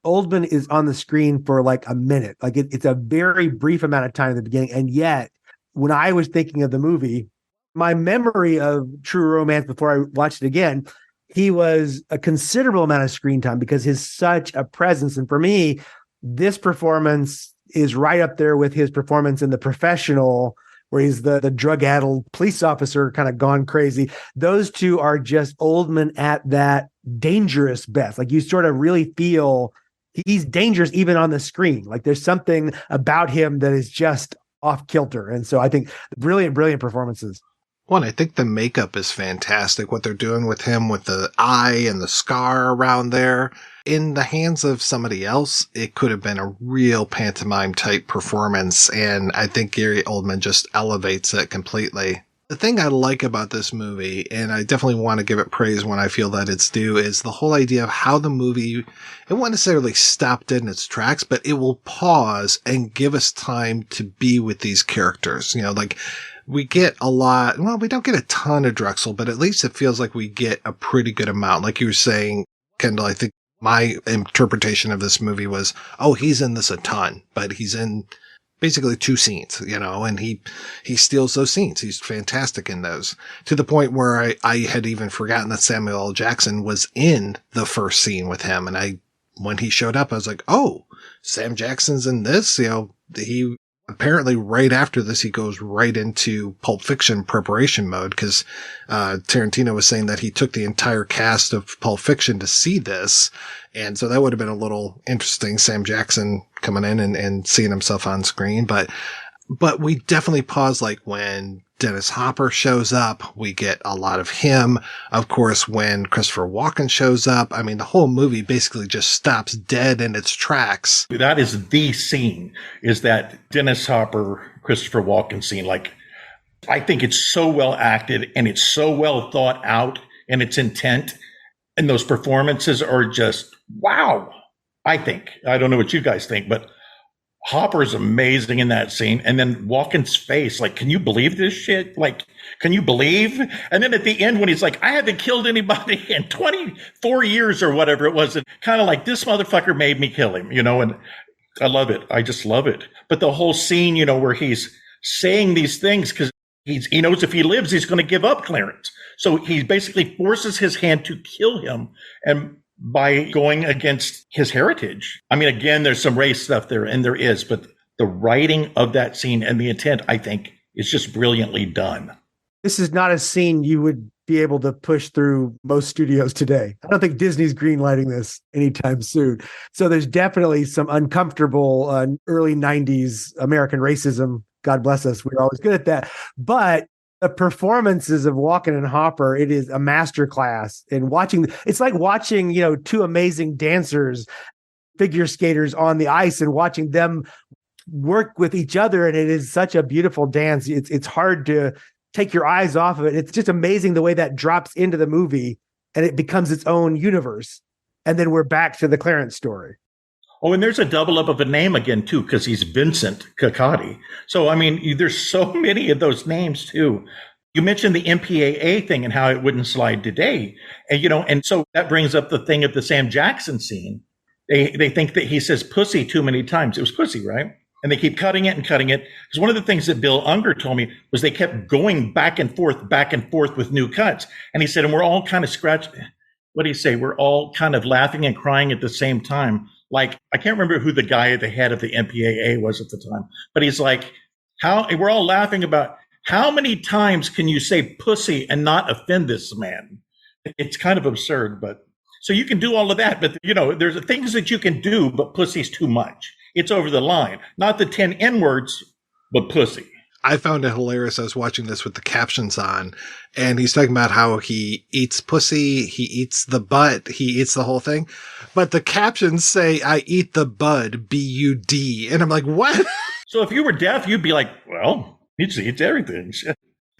Oldman is on the screen for like a minute. Like it's a very brief amount of time at the beginning. And yet, when I was thinking of the movie, My memory of True Romance before I watched it again, he was a considerable amount of screen time because he's such a presence. And for me, this performance is right up there with his performance in The Professional, where he's the drug-addled police officer kind of gone crazy. Those two are just Oldman at that dangerous best. Like you sort of really feel he's dangerous even on the screen. Like there's something about him that is just off kilter. And so I think brilliant performances. One, I think the makeup is fantastic. What they're doing with him with the eye and the scar around there. In the hands of somebody else, it could have been a real pantomime type performance. And I think Gary Oldman just elevates it completely. The thing I like about this movie, and I definitely want to give it praise when I feel that it's due, is the whole idea of how the movie, it won't necessarily stop dead in its tracks, but it will pause and give us time to be with these characters. Like, we get a lot, well, we don't get a ton of Drexel, but at least it feels like we get a pretty good amount. Like you were saying, Kendall, I think my interpretation of this movie was, oh, he's in this a ton, but he's in basically 2 scenes, and he steals those scenes. He's fantastic in those, to the point where I had even forgotten that Samuel L. Jackson was in the first scene with him. And when he showed up, I was like, oh, Sam Jackson's in this, he apparently right after this, he goes right into Pulp Fiction preparation mode because Tarantino was saying that he took the entire cast of Pulp Fiction to see this. And so that would have been a little interesting, Sam Jackson coming in and seeing himself on screen. But we definitely pause, like when Dennis Hopper shows up, we get a lot of him. Of course, when Christopher Walken shows up, I mean, the whole movie basically just stops dead in its tracks. That is the scene, is that Dennis Hopper, Christopher Walken scene. Like, I think it's so well acted and it's so well thought out in its intent. And those performances are just, wow. I think, I don't know what you guys think, but Hopper's amazing in that scene. And then Walken's face, like, can you believe this shit? Like, can you believe? And then at the end, when he's like, I haven't killed anybody in 24 years or whatever it was, kind of like, this motherfucker made me kill him, and I love it. I just love it. But the whole scene, where he's saying these things because he knows if he lives, he's going to give up Clarence. So he basically forces his hand to kill him. And by going against his heritage. I mean, again, there's some race stuff there, and there is, but the writing of that scene and the intent, I think, is just brilliantly done. This is not a scene you would be able to push through most studios today. I don't think Disney's greenlighting this anytime soon. So there's definitely some uncomfortable early 90s American racism. God bless us. We're always good at that. But the performances of Walken and Hopper, it is a masterclass in watching. It's like watching, 2 amazing dancers, figure skaters on the ice, and watching them work with each other. And it is such a beautiful dance. It's hard to take your eyes off of it. It's just amazing the way that drops into the movie and it becomes its own universe. And then we're back to the Clarence story. Oh, and there's a double up of a name again, too, because he's Vincent Cacotti. So, I mean, there's so many of those names, too. You mentioned the MPAA thing and how it wouldn't slide today. And, and so that brings up the thing of the Sam Jackson scene. They think that he says pussy too many times. It was pussy, right? And they keep cutting it and cutting it. Because one of the things that Bill Unger told me was they kept going back and forth with new cuts. And he said, and we're all kind of what do you say? We're all kind of laughing and crying at the same time. Like, I can't remember who the guy at the head of the MPAA was at the time, but he's like, we're all laughing about how many times can you say pussy and not offend this man? It's kind of absurd, but so you can do all of that, but there's things that you can do, but pussy's too much. It's over the line, not the 10 N words, but pussy. I found it hilarious. I was watching this with the captions on, and he's talking about how he eats pussy, he eats the butt, he eats the whole thing. But the captions say, I eat the bud, B-U-D. And I'm like, what? So if you were deaf, you'd be like, well, he just eats everything.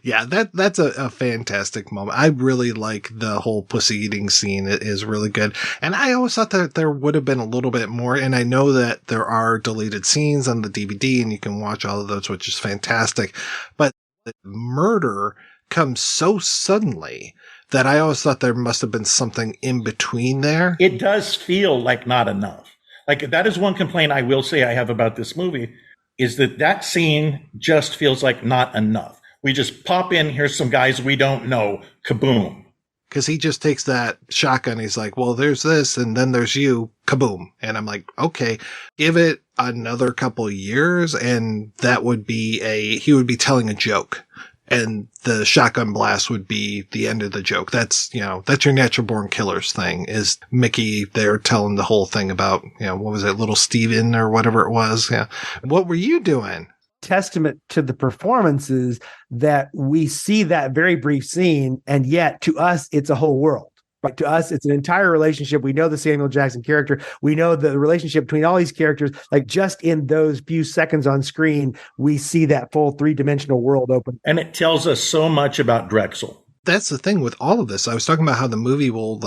Yeah, that's a fantastic moment. I really like the whole pussy eating scene. It is really good. And I always thought that there would have been a little bit more. And I know that there are deleted scenes on the DVD and you can watch all of those, which is fantastic. But the murder comes so suddenly that I always thought there must have been something in between there. It does feel like not enough. Like, that is one complaint I will say I have about this movie, is that scene just feels like not enough. We just pop in, here's some guys we don't know, kaboom. Because he just takes that shotgun. He's like, well, there's this, and then there's you, kaboom. And I'm like, okay, give it another couple years, and that would be he would be telling a joke. And the shotgun blast would be the end of the joke. That's your natural born killers thing, is Mickey there telling the whole thing about, what was it, little Steven or whatever it was. Yeah. What were you doing? Testament to the performances that we see that very brief scene, and yet to us it's a whole world. Right? To us it's an entire relationship. We know the Samuel Jackson character, we know the relationship between all these characters. Like, just in those few seconds on screen, we see that full three-dimensional world open, and it tells us so much about Drexel. That's the thing with all of this. I was talking about how the movie will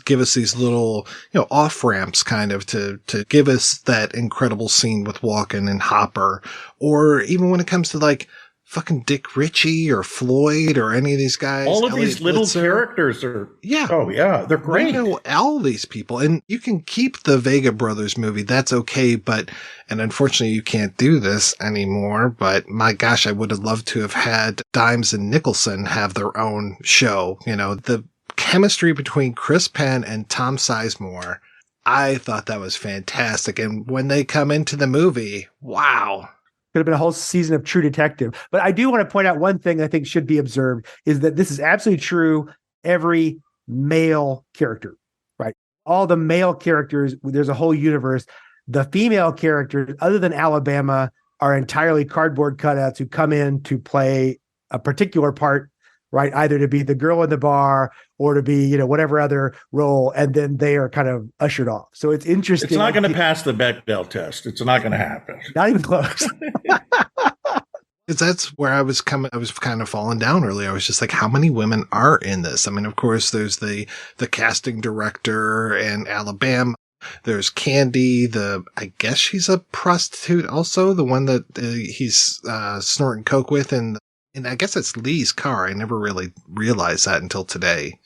give us these little, off ramps kind of to give us that incredible scene with Walken and Hopper, or even when it comes to fucking Dick Ritchie or Floyd or any of these guys. All of these little characters are, oh yeah, they're great. We know all these people, and you can keep the Vega Brothers movie. That's okay. And unfortunately you can't do this anymore, but my gosh, I would have loved to have had Dimes and Nicholson have their own show. The chemistry between Chris Penn and Tom Sizemore, I thought that was fantastic. And when they come into the movie, wow. Could have been a whole season of True Detective. But I do want to point out one thing I think should be observed, is that this is absolutely true. Every male character, right? All the male characters, there's a whole universe. The female characters, other than Alabama, are entirely cardboard cutouts who come in to play a particular part, right? Either to be the girl in the bar or to be, whatever other role. And then they are kind of ushered off. So it's interesting. It's not going to pass the Bechdel test. It's not going to happen. Not even close. Because that's where I was kind of falling down early. I was just like, how many women are in this? I mean, of course, there's the casting director and Alabama. There's Candy, I guess she's a prostitute also, the one that he's snorting coke with. And I guess it's Lee's car. I never really realized that until today.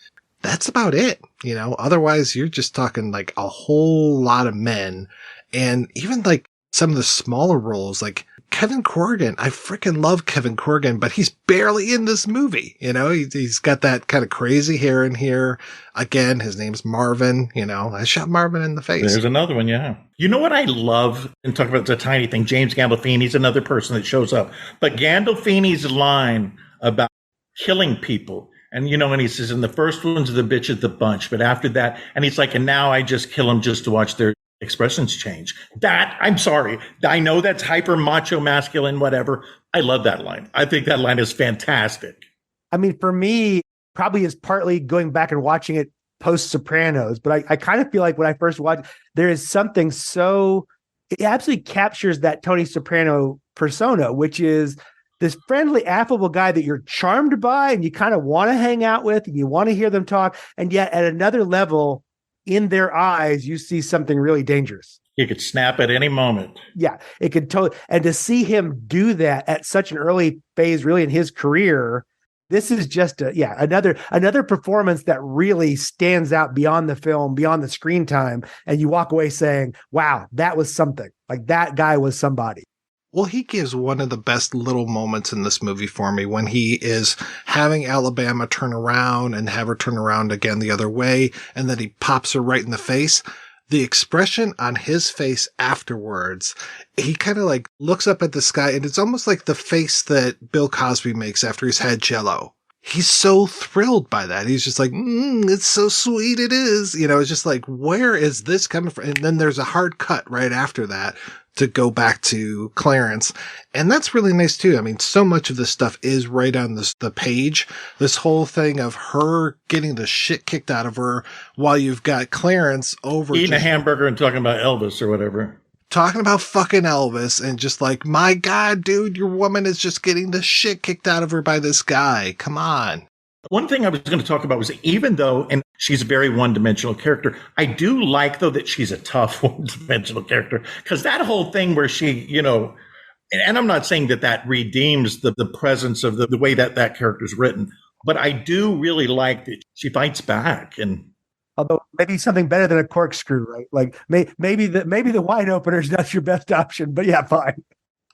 That's about it. Otherwise you're just talking a whole lot of men, and even some of the smaller roles, like Kevin Corrigan. I freaking love Kevin Corrigan, but he's barely in this movie. He's got that kind of crazy hair in here. Again, his name's Marvin. I shot Marvin in the face. There's another one. Yeah. You know what I love, and talk about the tiny thing, James Gandolfini's another person that shows up, but Gandolfini's line about killing people. And, and he says, and the first one's the bitch of the bunch, but after that, and he's like, and now I just kill them just to watch their expressions change. I'm sorry. I know that's hyper macho masculine, whatever. I love that line. I think that line is fantastic. I mean, for me, probably is partly going back and watching it post Sopranos, but I kind of feel like when I first watched, there is something it absolutely captures that Tony Soprano persona, which is this friendly, affable guy that you're charmed by and you kind of want to hang out with and you want to hear them talk. And yet at another level, in their eyes, you see something really dangerous. He could snap at any moment. Yeah, it could totally. And to see him do that at such an early phase, really in his career, this is just another performance that really stands out beyond the film, beyond the screen time. And you walk away saying, wow, that was something. That guy was somebody. Well, he gives one of the best little moments in this movie for me when he is having Alabama turn around and have her turn around again the other way, and then he pops her right in the face. The expression on his face afterwards, he kind of looks up at the sky, and it's almost like the face that Bill Cosby makes after he's had Jell-O. He's so thrilled by that. He's just like, it's so sweet it is. It's just like, where is this coming from? And then there's a hard cut right after that to go back to Clarence. And that's really nice too. I mean, so much of this stuff is right on the page. This whole thing of her getting the shit kicked out of her while you've got Clarence over eating a hamburger and talking about Elvis or whatever. Talking about fucking Elvis and just like, my God, dude, your woman is just getting the shit kicked out of her by this guy. Come on. One thing I was going to talk about was, even though, and she's a very one-dimensional character, I do like, though, that she's a tough one-dimensional character, because that whole thing where she, and I'm not saying that redeems the presence of the way that character's written, but I do really like that she fights back. And although maybe something better than a corkscrew, right? Maybe the wine opener is not your best option, but yeah, fine.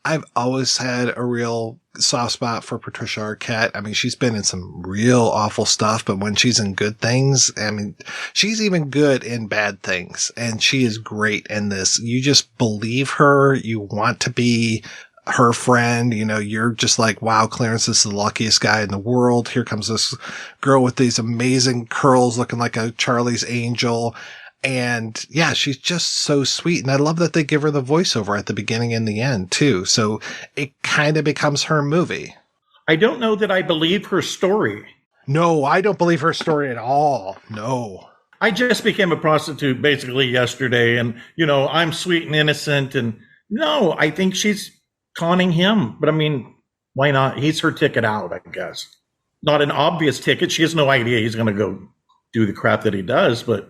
I've always had a real soft spot for Patricia Arquette. I mean, she's been in some real awful stuff, but when she's in good things, I mean, she's even good in bad things, and she is great in this. You just believe her. You want to be her friend. You know, you're just like, wow, Clarence is the luckiest guy in the world. Here comes this girl with these amazing curls looking like a Charlie's Angel. And yeah, she's just so sweet. And I love that they give her the voiceover at the beginning and the end too. So it kind of becomes her movie. I don't know that I believe her story. No, I don't believe her story at all. No. I just became a prostitute basically yesterday. And, you know, I'm sweet and innocent. And no, I think she's conning him. But I mean, why not? He's her ticket out, I guess. Not an obvious ticket. She has no idea he's going to go do the crap that he does, but.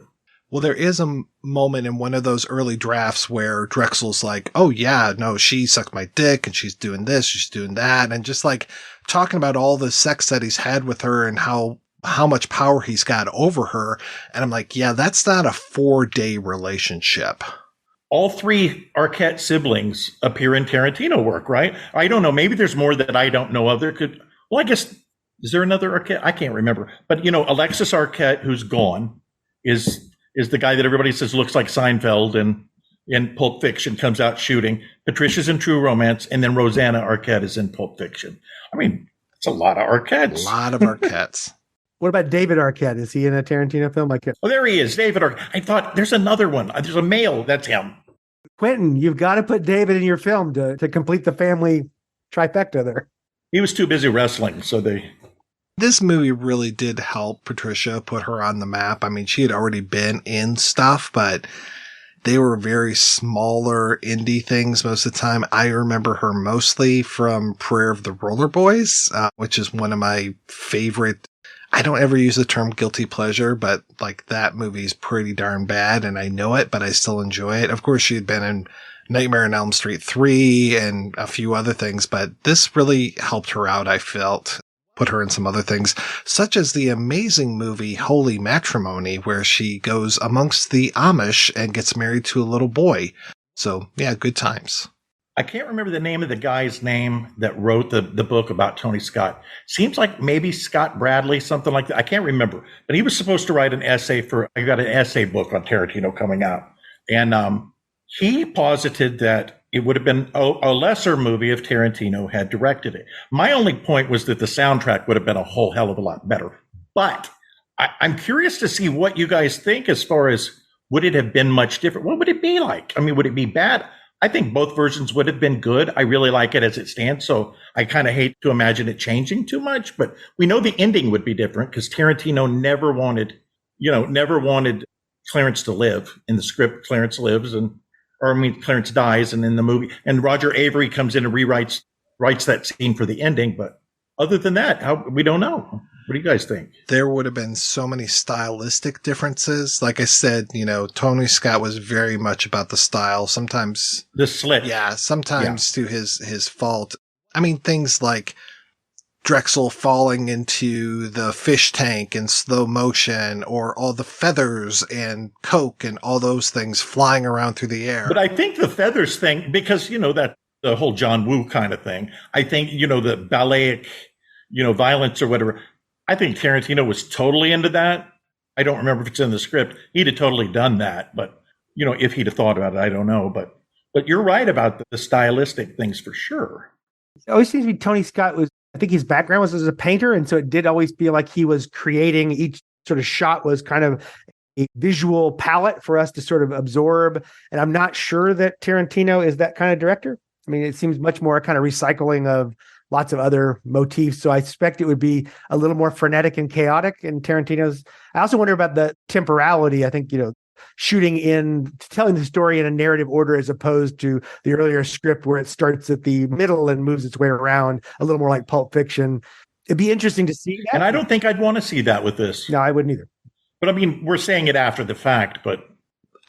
Well, there is a moment in one of those early drafts where Drexel's like, oh yeah, no, she sucked my dick and she's doing this, she's doing that. And just like talking about all the sex that he's had with her and how much power he's got over her. And I'm like, yeah, that's not a 4-day relationship. All 3 Arquette siblings appear in Tarantino work, right? I don't know. Maybe there's more that I don't know of. Well, I guess, is there another Arquette? I can't remember. But, you know, Alexis Arquette, who's gone, is the guy that everybody says looks like Seinfeld and in Pulp Fiction, comes out shooting. Patricia's in True Romance, and then Rosanna Arquette is in Pulp Fiction. I mean, it's a lot of Arquettes. A lot of Arquettes. What about David Arquette? Is he in a Tarantino film? Oh, there he is, David Arquette. I thought there's another one. There's a male. That's him. Quentin, you've got to put David in your film to complete the family trifecta there. He was too busy wrestling, so they... This movie really did help Patricia put her on the map. I mean, she had already been in stuff, but they were very smaller indie things most of the time. I remember her mostly from Prayer of the Roller Boys, which is one of my favorite. I don't ever use the term guilty pleasure, but like that movie's pretty darn bad and I know it, but I still enjoy it. Of course, she had been in Nightmare on Elm Street 3 and a few other things, but this really helped her out, I felt. Put her in some other things, such as the amazing movie Holy Matrimony, where she goes amongst the Amish and gets married to a little boy. So, yeah, good times. I can't remember the name of the guy's name that wrote the book about Tony Scott. Seems like maybe Scott Bradley, something like that. I can't remember. But he was supposed to write an essay I got an essay book on Tarantino coming out. And he posited that it would have been a lesser movie if Tarantino had directed it. My only point was that the soundtrack would have been a whole hell of a lot better. But I'm curious to see what you guys think as far as would it have been much different? What would it be like? I mean, would it be bad? I think both versions would have been good. I really like it as it stands. So I kind of hate to imagine it changing too much. But we know the ending would be different because Tarantino never wanted Clarence to live. In the script, Clarence lives Clarence dies, and in the movie, and Roger Avery comes in and writes that scene for the ending. But other than that, we don't know. What do you guys think? There would have been so many stylistic differences. Like I said, you know, Tony Scott was very much about the style. Sometimes the slit. Yeah, sometimes to his fault. I mean, things like Drexel falling into the fish tank in slow motion, or all the feathers and coke and all those things flying around through the air. But I think the feathers thing, because, you know, that the whole John Woo kind of thing, I think, you know, the ballet, you know, violence or whatever, I think Tarantino was totally into that. I don't remember if it's in the script. He'd have totally done that. But, you know, if he'd have thought about it, I don't know. But you're right about the stylistic things for sure. It always seems to be Tony Scott I think his background was as a painter, and so it did always feel like he was creating. Each sort of shot was kind of a visual palette for us to sort of absorb. And I'm not sure that Tarantino is that kind of director. I mean, it seems much more kind of recycling of lots of other motifs. So I suspect it would be a little more frenetic and chaotic in Tarantino's. I also wonder about the temporality. I think, you know, telling the story in a narrative order as opposed to the earlier script where it starts at the middle and moves its way around, a little more like Pulp Fiction. It'd be interesting to see that. And I don't think I'd want to see that with this. No, I wouldn't either. But I mean, we're saying it after the fact, but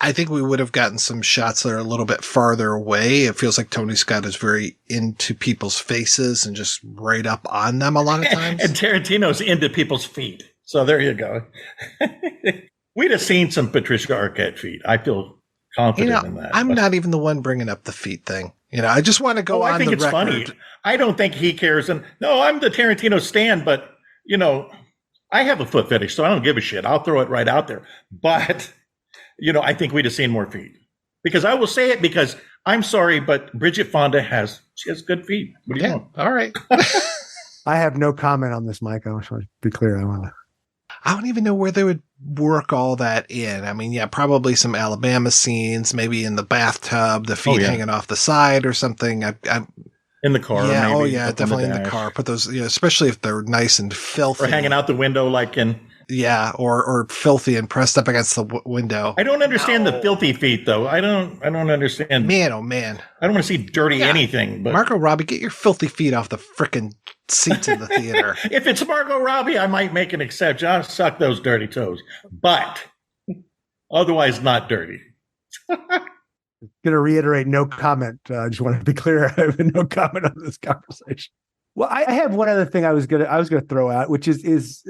I think we would have gotten some shots that are a little bit farther away. It feels like Tony Scott is very into people's faces and just right up on them a lot of times. And Tarantino's into people's feet. So there you go. We'd have seen some Patricia Arquette feet. I feel confident in that. I'm not even the one bringing up the feet thing. I just want to go on the record. I think it's funny. I don't think he cares. And no, I'm the Tarantino stan, but I have a foot fetish, so I don't give a shit. I'll throw it right out there. But, I think we'd have seen more feet. Because I will say it because I'm sorry, but Bridget Fonda has good feet. What do you want? All right. I have no comment on this, Mike. I just want to be clear. I don't even know where they would work all that in. I mean, yeah, probably some Alabama scenes, maybe in the bathtub, the feet hanging off the side or something. In the car, yeah, maybe. Definitely in the car. Put those, especially if they're nice and filthy. Or hanging out the window like in... Yeah, or filthy and pressed up against the window. I don't understand the filthy feet, though. I don't understand. Man, oh man. I don't want to see dirty anything. But Margot Robbie, get your filthy feet off the frickin' seats in the theater. If it's Margot Robbie, I might make an exception. I'll suck those dirty toes. But otherwise, not dirty. Going to reiterate, no comment. I just want to be clear. I have no comment on this conversation. Well, I have one other thing I was gonna throw out, which is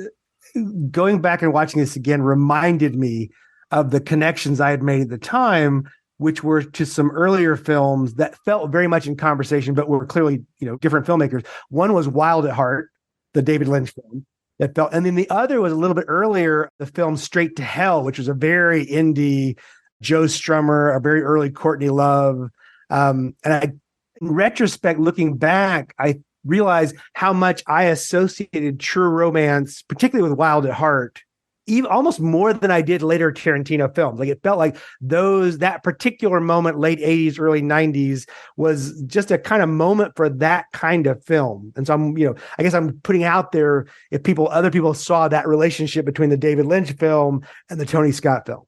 going back and watching this again reminded me of the connections I had made at the time, which were to some earlier films that felt very much in conversation, but were clearly, different filmmakers. One was Wild at Heart, the David Lynch film that felt, and then the other was a little bit earlier, the film Straight to Hell, which was a very indie Joe Strummer, a very early Courtney Love. And in retrospect, looking back, I realized how much I associated True Romance, particularly with Wild at Heart, even almost more than I did later Tarantino films. Like it felt like that particular moment, late 80s, early 90s, was just a kind of moment for that kind of film. And so I guess I'm putting out there if other people saw that relationship between the David Lynch film and the Tony Scott film.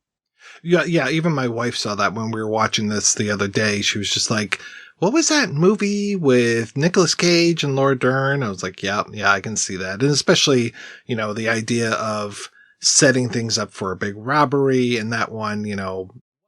Yeah. Even my wife saw that when we were watching this the other day. She was just like, what was that movie with Nicolas Cage and Laura Dern? I was like, yeah, I can see that. And especially, the idea of setting things up for a big robbery, and that one,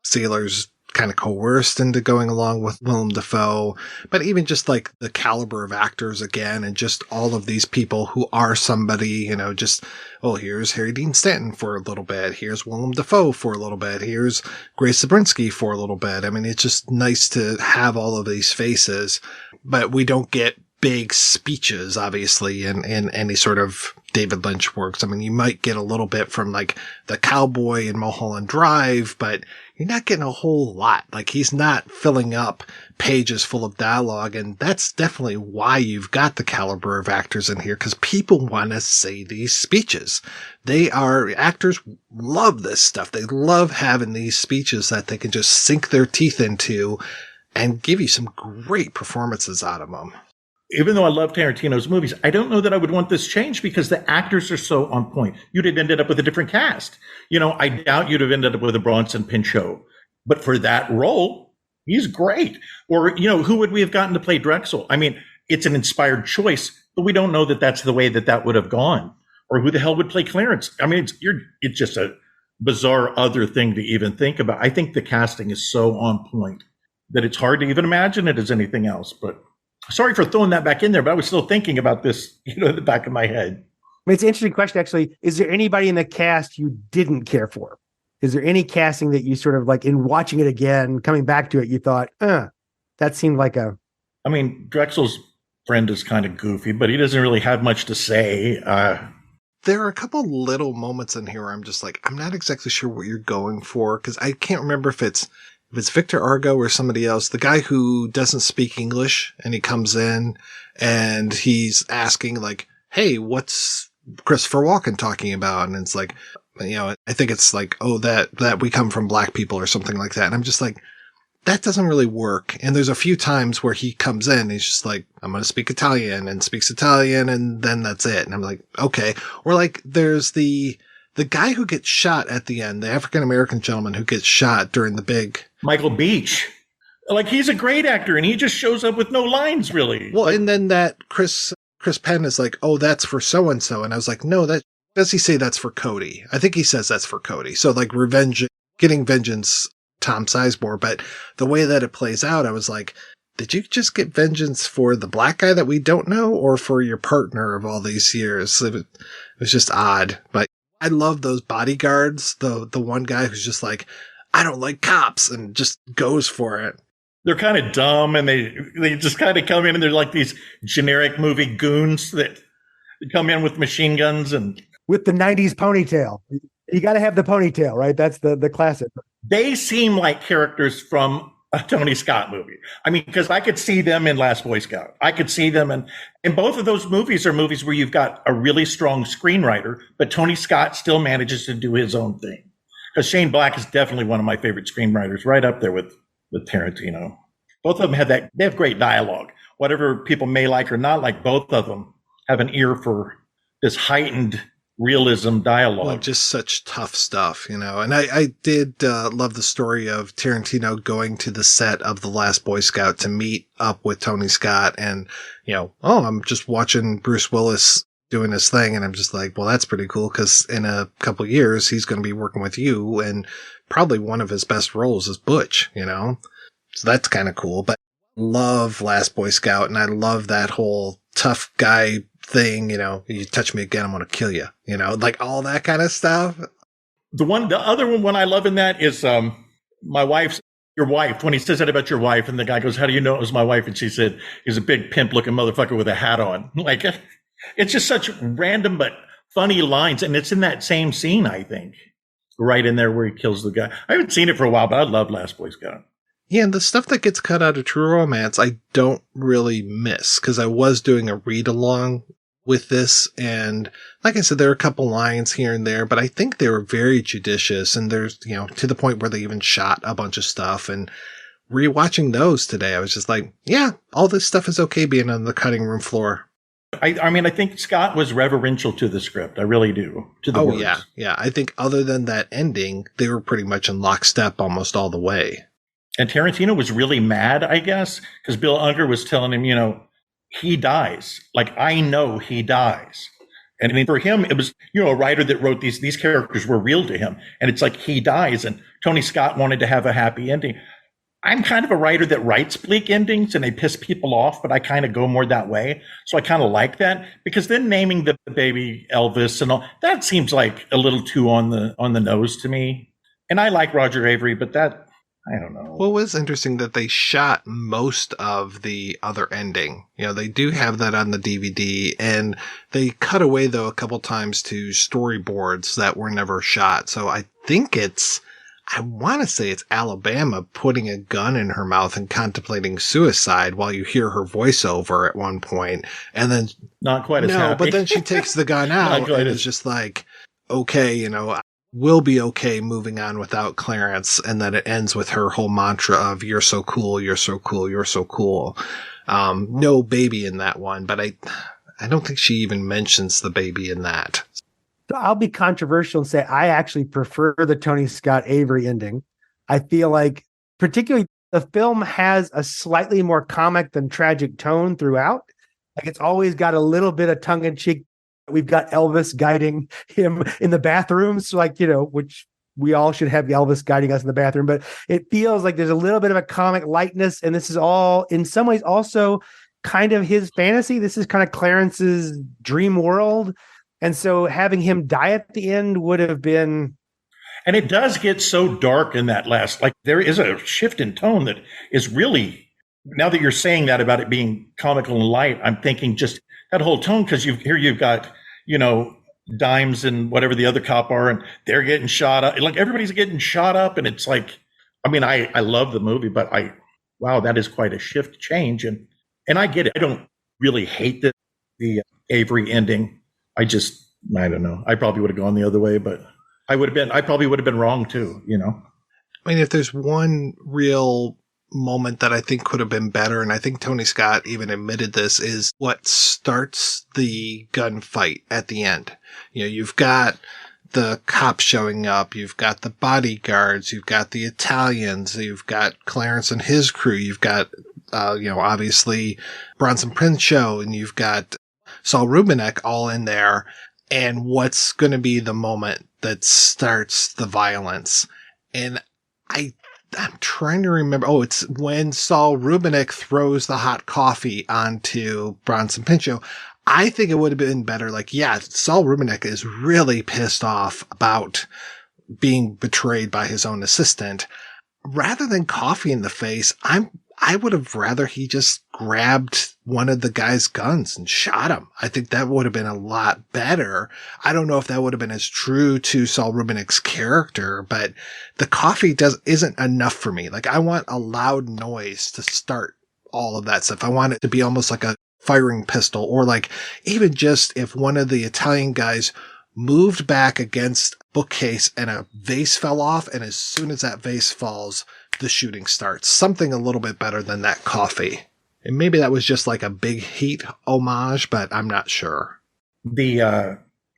sailors kind of coerced into going along with Willem Dafoe, but even just like the caliber of actors again, and just all of these people who are somebody, here's Harry Dean Stanton for a little bit. Here's Willem Dafoe for a little bit. Here's Grace Zabriskie for a little bit. I mean, it's just nice to have all of these faces, but we don't get big speeches, obviously, in any sort of David Lynch works. I mean, you might get a little bit from like the cowboy in Mulholland Drive, but you're not getting a whole lot. Like he's not filling up pages full of dialogue. And that's definitely why you've got the caliber of actors in here, because people want to say these speeches. Actors love this stuff. They love having these speeches that they can just sink their teeth into and give you some great performances out of them. Even though I love Tarantino's movies, I don't know that I would want this changed because the actors are so on point. You'd have ended up with a different cast. I doubt you'd have ended up with a Bronson Pinchot. But for that role, he's great. Or, who would we have gotten to play Drexel? I mean, it's an inspired choice, but we don't know that that's the way that would have gone. Or who the hell would play Clarence? I mean, it's just a bizarre other thing to even think about. I think the casting is so on point that it's hard to even imagine it as anything else. But sorry for throwing that back in there, but I was still thinking about this, in the back of my head. I mean, it's an interesting question, actually. Is there anybody in the cast you didn't care for? Is there any casting that you sort of like, in watching it again, coming back to it, you thought, that seemed like I mean, Drexel's friend is kind of goofy, but he doesn't really have much to say. There are a couple little moments in here where I'm just like, I'm not exactly sure what you're going for, because I can't remember if it's Victor Argo or somebody else, the guy who doesn't speak English, and he comes in and he's asking like, hey, what's Christopher Walken talking about? And it's like, I think it's like, oh, that we come from black people or something like that. And I'm just like, that doesn't really work. And there's a few times where he comes in and he's just like, I'm going to speak Italian, and speaks Italian, and then that's it. And I'm like, okay. Or like there's the guy who gets shot at the end, the African-American gentleman who gets shot during the big... Michael Beach. Like, he's a great actor, and he just shows up with no lines, really. Well, and then that Chris Penn is like, oh, that's for so-and-so. And I was like, no, does he say that's for Cody? I think he says that's for Cody. So, like, getting vengeance, Tom Sizemore. But the way that it plays out, I was like, did you just get vengeance for the black guy that we don't know, or for your partner of all these years? It was just odd. But I love those bodyguards. The one guy who's just like, I don't like cops, and just goes for it. They're kind of dumb, and they just kind of come in, and they're like these generic movie goons that come in with machine guns and with the 90s ponytail. You got to have the ponytail, right? That's the classic. They seem like characters from a Tony Scott movie. I mean, because I could see them in Last Boy Scout. I could see them and both of those movies are movies where you've got a really strong screenwriter, but Tony Scott still manages to do his own thing. Because Shane Black is definitely one of my favorite screenwriters, right up there with Tarantino. Both of them they have great dialogue. Whatever people may like or not like, both of them have an ear for this heightened realism dialogue. Well, just such tough stuff, you know. And I did love the story of Tarantino going to the set of The Last Boy Scout to meet up with Tony Scott and, you know, I'm just watching Bruce Willis doing his thing. And I'm just like, well, that's pretty cool because in a couple of years, he's going to be working with you. And probably one of his best roles is Butch, you know. So that's kind of cool. But I love Last Boy Scout, and I love that whole tough guy thing, you know, you touch me again, I'm going to kill you, you know, like all that kind of stuff. The other one I love in that is your wife, when he says that about your wife, and the guy goes, how do you know it was my wife? And she said, he's a big pimp looking motherfucker with a hat on. Like, it's just such random but funny lines. And it's in that same scene, I think, right in there where he kills the guy. I haven't seen it for a while, but I love Last Boy Scout. Yeah, and the stuff that gets cut out of True Romance, I don't really miss because I was doing a read along with this. And like I said, there are a couple lines here and there, but I think they were very judicious. And there's, you know, to the point where they even shot a bunch of stuff. And rewatching those today, I was just like, yeah, all this stuff is okay being on the cutting room floor. I mean, I think Scott was reverential to the script. I really do. To the words. Yeah. I think other than that ending, they were pretty much in lockstep almost all the way. And Tarantino was really mad, I guess, because Bill Unger was telling him, you know, he dies. Like, I know he dies. And I mean, for him, it was, you know, a writer that wrote these characters were real to him. And it's like he dies. And Tony Scott wanted to have a happy ending. I'm kind of a writer that writes bleak endings and they piss people off, but I kind of go more that way. So I kind of like that, because then naming the baby Elvis and all that seems like a little too on the nose to me. And I like Roger Avery, but that, I don't know. Well, it was interesting that they shot most of the other ending. You know, they do have that on the DVD, and they cut away, though, a couple times to storyboards that were never shot. So I think I want to say it's Alabama putting a gun in her mouth and contemplating suicide while you hear her voiceover at one point. And then not quite as happy. But then she takes the gun out and it's just like, okay, you know, we'll be okay moving on without Clarence. And then it ends with her whole mantra of you're so cool, you're so cool, you're so cool. No baby in that one, but I don't think she even mentions the baby in that. So I'll be controversial and say I actually prefer the Tony Scott Avery ending. I feel like particularly the film has a slightly more comic than tragic tone throughout. Like it's always got a little bit of tongue in cheek. We've got Elvis guiding him in the bathrooms, like, you know, which we all should have Elvis guiding us in the bathroom. But it feels like there's a little bit of a comic lightness. And this is all in some ways also kind of his fantasy. This is kind of Clarence's dream world. And so having him die at the end would have been. And it does get so dark in that last, like there is a shift in tone that is really, now that you're saying that about it being comical and light, I'm thinking just that whole tone, because you've got, you know, Dimes and whatever the other cop are, and they're getting shot up. Like everybody's getting shot up. And it's like, I mean, I love the movie, but wow, that is quite a shift change. And I get it. I don't really hate the Avery ending. I don't know. I probably would have gone the other way, but I probably would have been wrong too, you know? I mean, if there's one real moment that I think could have been better, and I think Tony Scott even admitted this, is what starts the gunfight at the end. You know, you've got the cops showing up, you've got the bodyguards, you've got the Italians, you've got Clarence and his crew, you've got, obviously Bronson Pinchot, and you've got Saul Rubinek all in there. And what's going to be the moment that starts the violence? And I'm trying to remember. Oh, it's when Saul Rubinek throws the hot coffee onto Bronson Pinchot. I think it would have been better. Like, yeah, Saul Rubinek is really pissed off about being betrayed by his own assistant. Rather than coffee in the face, I would have rather he just grabbed one of the guy's guns and shot him. I think that would have been a lot better. I don't know if that would have been as true to Saul Rubinick's character, but the coffee isn't enough for me. Like, I want a loud noise to start all of that stuff. I want it to be almost like a firing pistol, or like even just if one of the Italian guys moved back against a bookcase and a vase fell off, and as soon as that vase falls, the shooting starts. Something a little bit better than that coffee. And maybe that was just like a Big Heat homage, but I'm not sure. The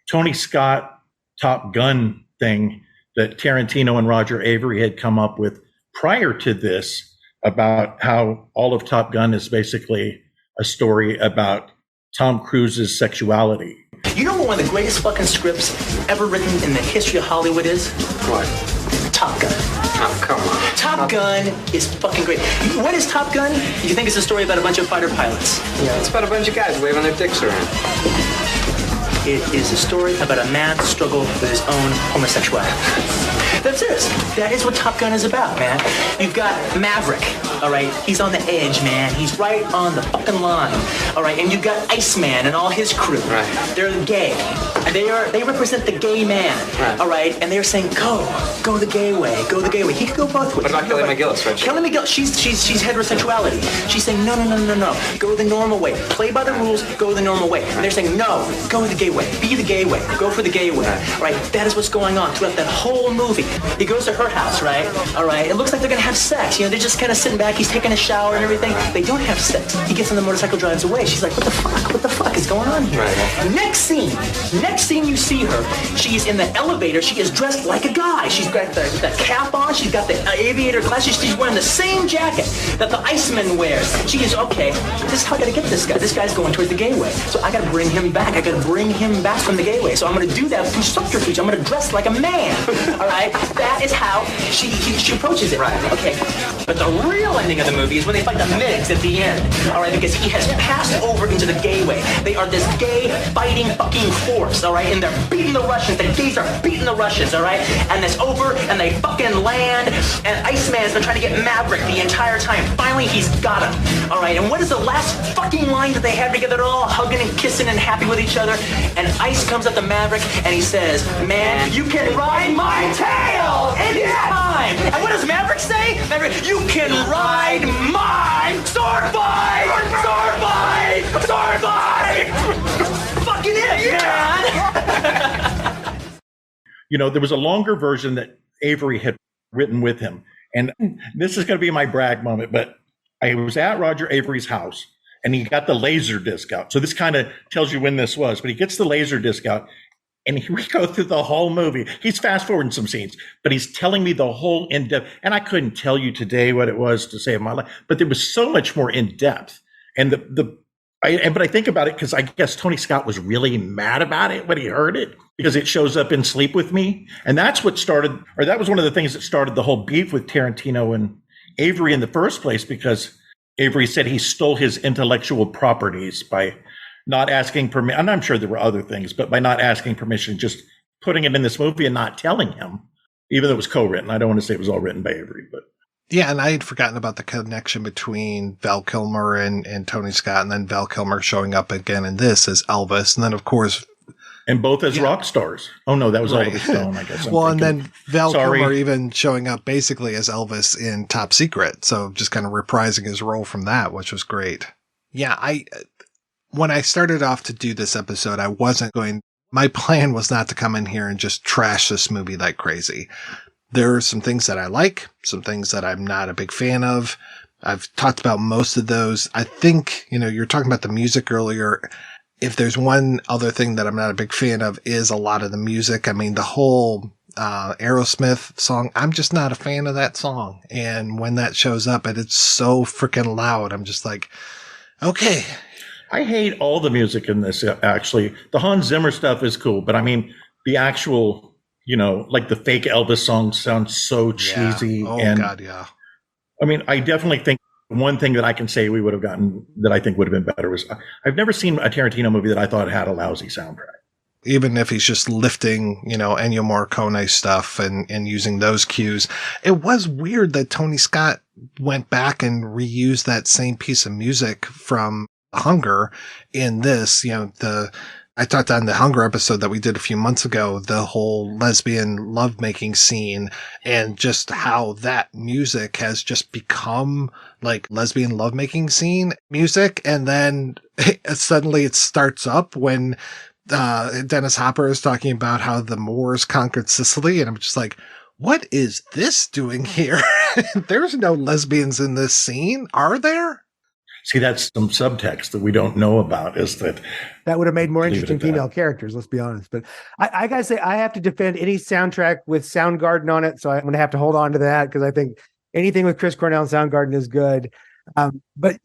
Tony Scott Top Gun thing that Tarantino and Roger Avery had come up with prior to this, about how all of Top Gun is basically a story about Tom Cruise's sexuality. You know what one of the greatest fucking scripts ever written in the history of Hollywood is? What? Top Gun. Oh, come on. Top Gun is fucking great. What is Top Gun? You think it's a story about a bunch of fighter pilots? Yeah, it's about a bunch of guys waving their dicks around. It is a story about a man's struggle with his own homosexuality. That's it. That is what Top Gun is about, man. You've got Maverick, all right? He's on the edge, man. He's right on the fucking line, all right? And you've got Iceman and all his crew. Right. They're gay. They represent the gay man, right. All right? And they're saying, go the gay way, go the gay way. He could go both ways. What about Kelly McGillis? Right? Kelly McGillis, she's heterosexuality. She's saying, no. Go the normal way. Play by the rules, go the normal way. And they're saying, no, go the gay way. Be the gay way. Go for the gay way. All right? That is what's going on throughout that whole movie. He goes to her house, right? All right? It looks like they're going to have sex. You know, they're just kind of sitting back. He's taking a shower and everything. They don't have sex. He gets on the motorcycle, drives away. She's like, what the fuck? What the fuck is going on here? Right. Next scene you see her. She's in the elevator. She is dressed like a guy. She's got the cap on. She's got the aviator glasses. She's wearing the same jacket that the Iceman wears. She is, okay, this is how I got to get this guy. This guy's going towards the gay way. So I got to bring him back. I got to bring him back from the gay way. So I'm going to do that through subterfuge. I'm going to dress like a man. All right? That is how she approaches it. Right. Okay. But the real ending of the movie is when they fight the Migs at the end. All right? Because he has passed over into the gay way. They are this gay fighting fucking force. All right? And they're beating the Russians. The gays are beating the Russians. All right? And it's over and they fucking land. And Iceman's been trying to get Maverick the entire time. Finally, he's got him. All right? And what is the last fucking line that they have together? They're all hugging and kissing and happy with each other. And Ice comes up to Maverick and he says, man, you can ride my tail anytime. And what does Maverick say? Maverick, you can ride my sword fight! Sword fight! Sword fight! Fucking it, man! You know, there was a longer version that Avery had written with him. And this is going to be my brag moment, but I was at Roger Avery's house and he got the laser disc out. So this kind of tells you when this was, but he gets the laser disc out and we go through the whole movie. He's fast forwarding some scenes, but he's telling me the whole in depth. And I couldn't tell you today what it was to save my life, but there was so much more in depth. And but I think about it because I guess Tony Scott was really mad about it when he heard it because it shows up in Sleep With Me. And that's what started, or that was one of the things that started the whole beef with Tarantino and Avery in the first place, because Avery said he stole his intellectual properties by not asking permission. And I'm sure there were other things, but by not asking permission, just putting it in this movie and not telling him, even though it was co-written. I don't want to say it was all written by Avery, but. Yeah, and I had forgotten about the connection between Val Kilmer and Tony Scott, and then Val Kilmer showing up again in this as Elvis, and then of course, and both as rock stars. Oh no, that was Oliver Stone, I guess. Well, and then Val Kilmer even showing up basically as Elvis in Top Secret, so just kind of reprising his role from that, which was great. Yeah, when I started off to do this episode, I wasn't going. My plan was not to come in here and just trash this movie like crazy. There are some things that I like, some things that I'm not a big fan of. I've talked about most of those. I think, you were talking about the music earlier. If there's one other thing that I'm not a big fan of is a lot of the music. I mean, the whole Aerosmith song, I'm just not a fan of that song. And when that shows up and it's so freaking loud, I'm just like, okay. I hate all the music in this, actually. The Hans Zimmer stuff is cool, but I mean, the actual... like the fake Elvis songs sound so cheesy. Yeah. Oh, and, God, yeah. I mean, I definitely think one thing that I can say we would have gotten that I think would have been better was I've never seen a Tarantino movie that I thought had a lousy soundtrack. even if he's just lifting, Ennio Morricone stuff and using those cues. It was weird that Tony Scott went back and reused that same piece of music from Hunger in this, I talked on the Hunger episode that we did a few months ago, the whole lesbian lovemaking scene and just how that music has just become like lesbian lovemaking scene music. And then suddenly it starts up when Dennis Hopper is talking about how the Moors conquered Sicily. And I'm just like, what is this doing here? There's no lesbians in this scene, are there? See, that's some subtext that we don't know about, is that would have made more interesting female characters, let's be honest. But I gotta say, I have to defend any soundtrack with Soundgarden on it, so I'm gonna have to hold on to that because I think anything with Chris Cornell and Soundgarden is good. But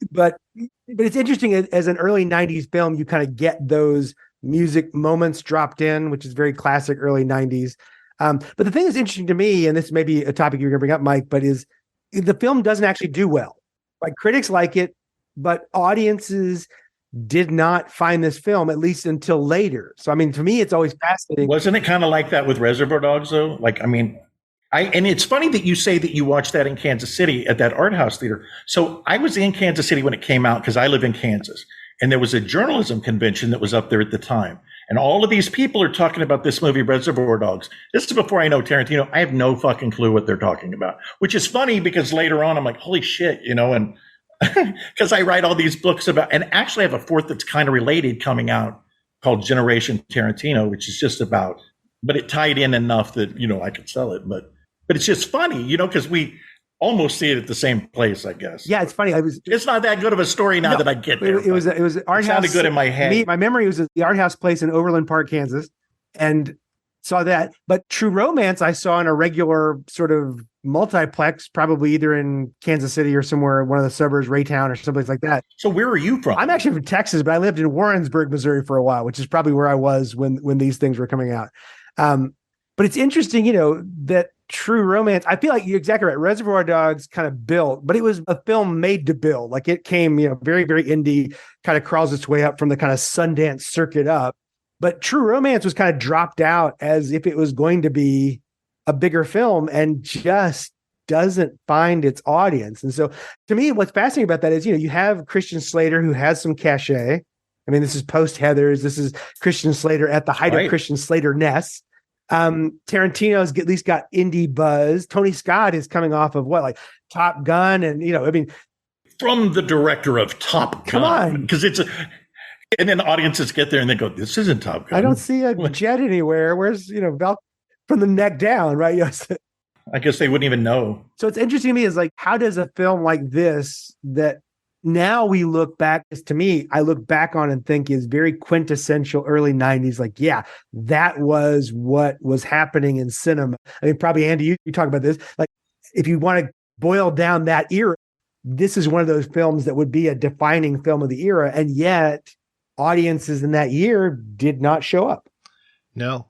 it's interesting, as an early 90s film, you kind of get those music moments dropped in, which is very classic early 90s. But the thing that's interesting to me, and this may be a topic you're gonna bring up, Mike, but is the film doesn't actually do well. Like, critics like it, but audiences did not find this film, at least until later. So, I mean, to me, it's always fascinating. Wasn't it kind of like that with Reservoir Dogs, though? Like, I mean, and it's funny that you say that you watched that in Kansas City at that art house theater. So I was in Kansas City when it came out because I live in Kansas. And there was a journalism convention that was up there at the time. And all of these people are talking about this movie, Reservoir Dogs. This is before I know Tarantino. I have no fucking clue what they're talking about, which is funny because later on I'm like, holy shit, and because I write all these books about, and actually I have a fourth that's kind of related coming out called Generation Tarantino, which is just about, but it tied in enough that, I could sell it. But it's just funny, because we almost see it at the same place, I guess. Yeah, it's funny. It's not that good of a story now that I get there. It was art house. Sounded good in my head. My memory was the art house place in Overland Park, Kansas, and saw that. But True Romance, I saw in a regular sort of multiplex, probably either in Kansas City or somewhere, one of the suburbs, Raytown or someplace like that. So where are you from? I'm actually from Texas, but I lived in Warrensburg, Missouri for a while, which is probably where I was when these things were coming out. But it's interesting, that True Romance, I feel like you're exactly right. Reservoir Dogs kind of built, but it was a film made to build. Like, it came, very, very indie, kind of crawls its way up from the kind of Sundance circuit up. But True Romance was kind of dropped out as if it was going to be a bigger film and just doesn't find its audience. And so to me, what's fascinating about that is, you have Christian Slater, who has some cachet. I mean, this is post Heathers. This is Christian Slater at the height of Christian Slater-ness. Tarantino's at least got indie buzz. Tony Scott is coming off of like Top Gun. And, from the director of Top Gun. Come on. Because and then audiences get there and they go, this isn't Top Gun. I don't see a jet anywhere. Where's, from the neck down, right? Yes. I guess they wouldn't even know. So it's interesting to me is like, how does a film like this that now we look back, to me, I look back on and think is very quintessential early 90s. Like, yeah, that was what was happening in cinema. I mean, probably Andy, you talk about this. Like, if you want to boil down that era, this is one of those films that would be a defining film of the era. And yet audiences in that year did not show up. No,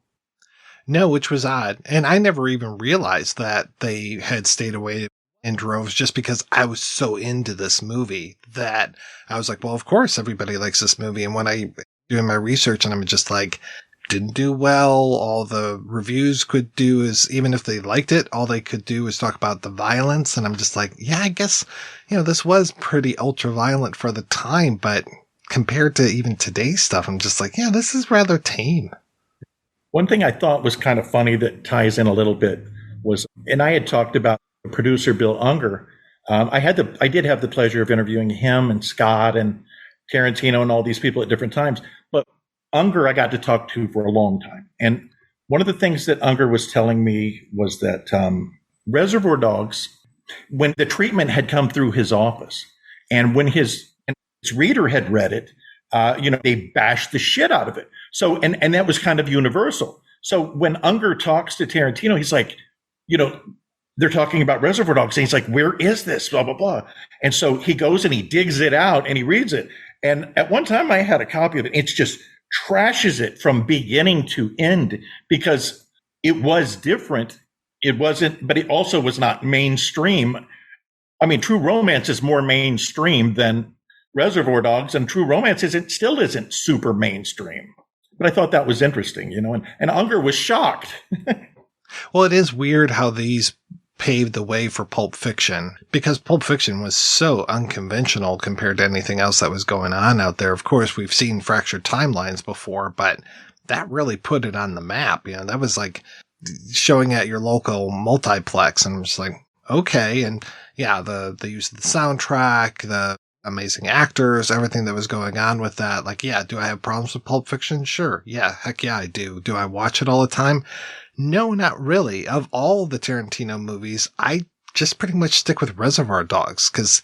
which was odd. And I never even realized that they had stayed away in droves just because I was so into this movie that I was like, well, of course everybody likes this movie. And when I doing my research and I'm just like, didn't do well. All the reviews could do is, even if they liked it, all they could do is talk about the violence. And I'm just like, yeah, I guess, this was pretty ultra violent for the time, but compared to even today's stuff, I'm just like, yeah, this is rather tame. One thing I thought was kind of funny that ties in a little bit was, and I had talked about producer Bill Unger. I did have the pleasure of interviewing him and Scott and Tarantino and all these people at different times. But Unger, I got to talk to for a long time. And one of the things that Unger was telling me was that Reservoir Dogs, when the treatment had come through his office, and when his reader had read it, they bashed the shit out of it. So, and that was kind of universal. So when Unger talks to Tarantino, he's like, they're talking about Reservoir Dogs. And he's like, where is this? Blah, blah, blah. And so he goes and he digs it out and he reads it. And at one time I had a copy of it. It's just trashes it from beginning to end because it was different. It wasn't, but it also was not mainstream. I mean, True Romance is more mainstream than Reservoir Dogs, and True Romance still isn't super mainstream. But I thought that was interesting, and Unger was shocked. Well, it is weird how these paved the way for Pulp Fiction, because Pulp Fiction was so unconventional compared to anything else that was going on out there. Of course, we've seen Fractured Timelines before, but that really put it on the map. That was like showing at your local multiplex, and I'm just like, okay. And yeah, the use of the soundtrack, the amazing actors, everything that was going on with that. Like, yeah, do I have problems with Pulp Fiction? Sure. Yeah, heck yeah, I do. Do I watch it all the time? No, not really. Of all the Tarantino movies, I just pretty much stick with Reservoir Dogs, because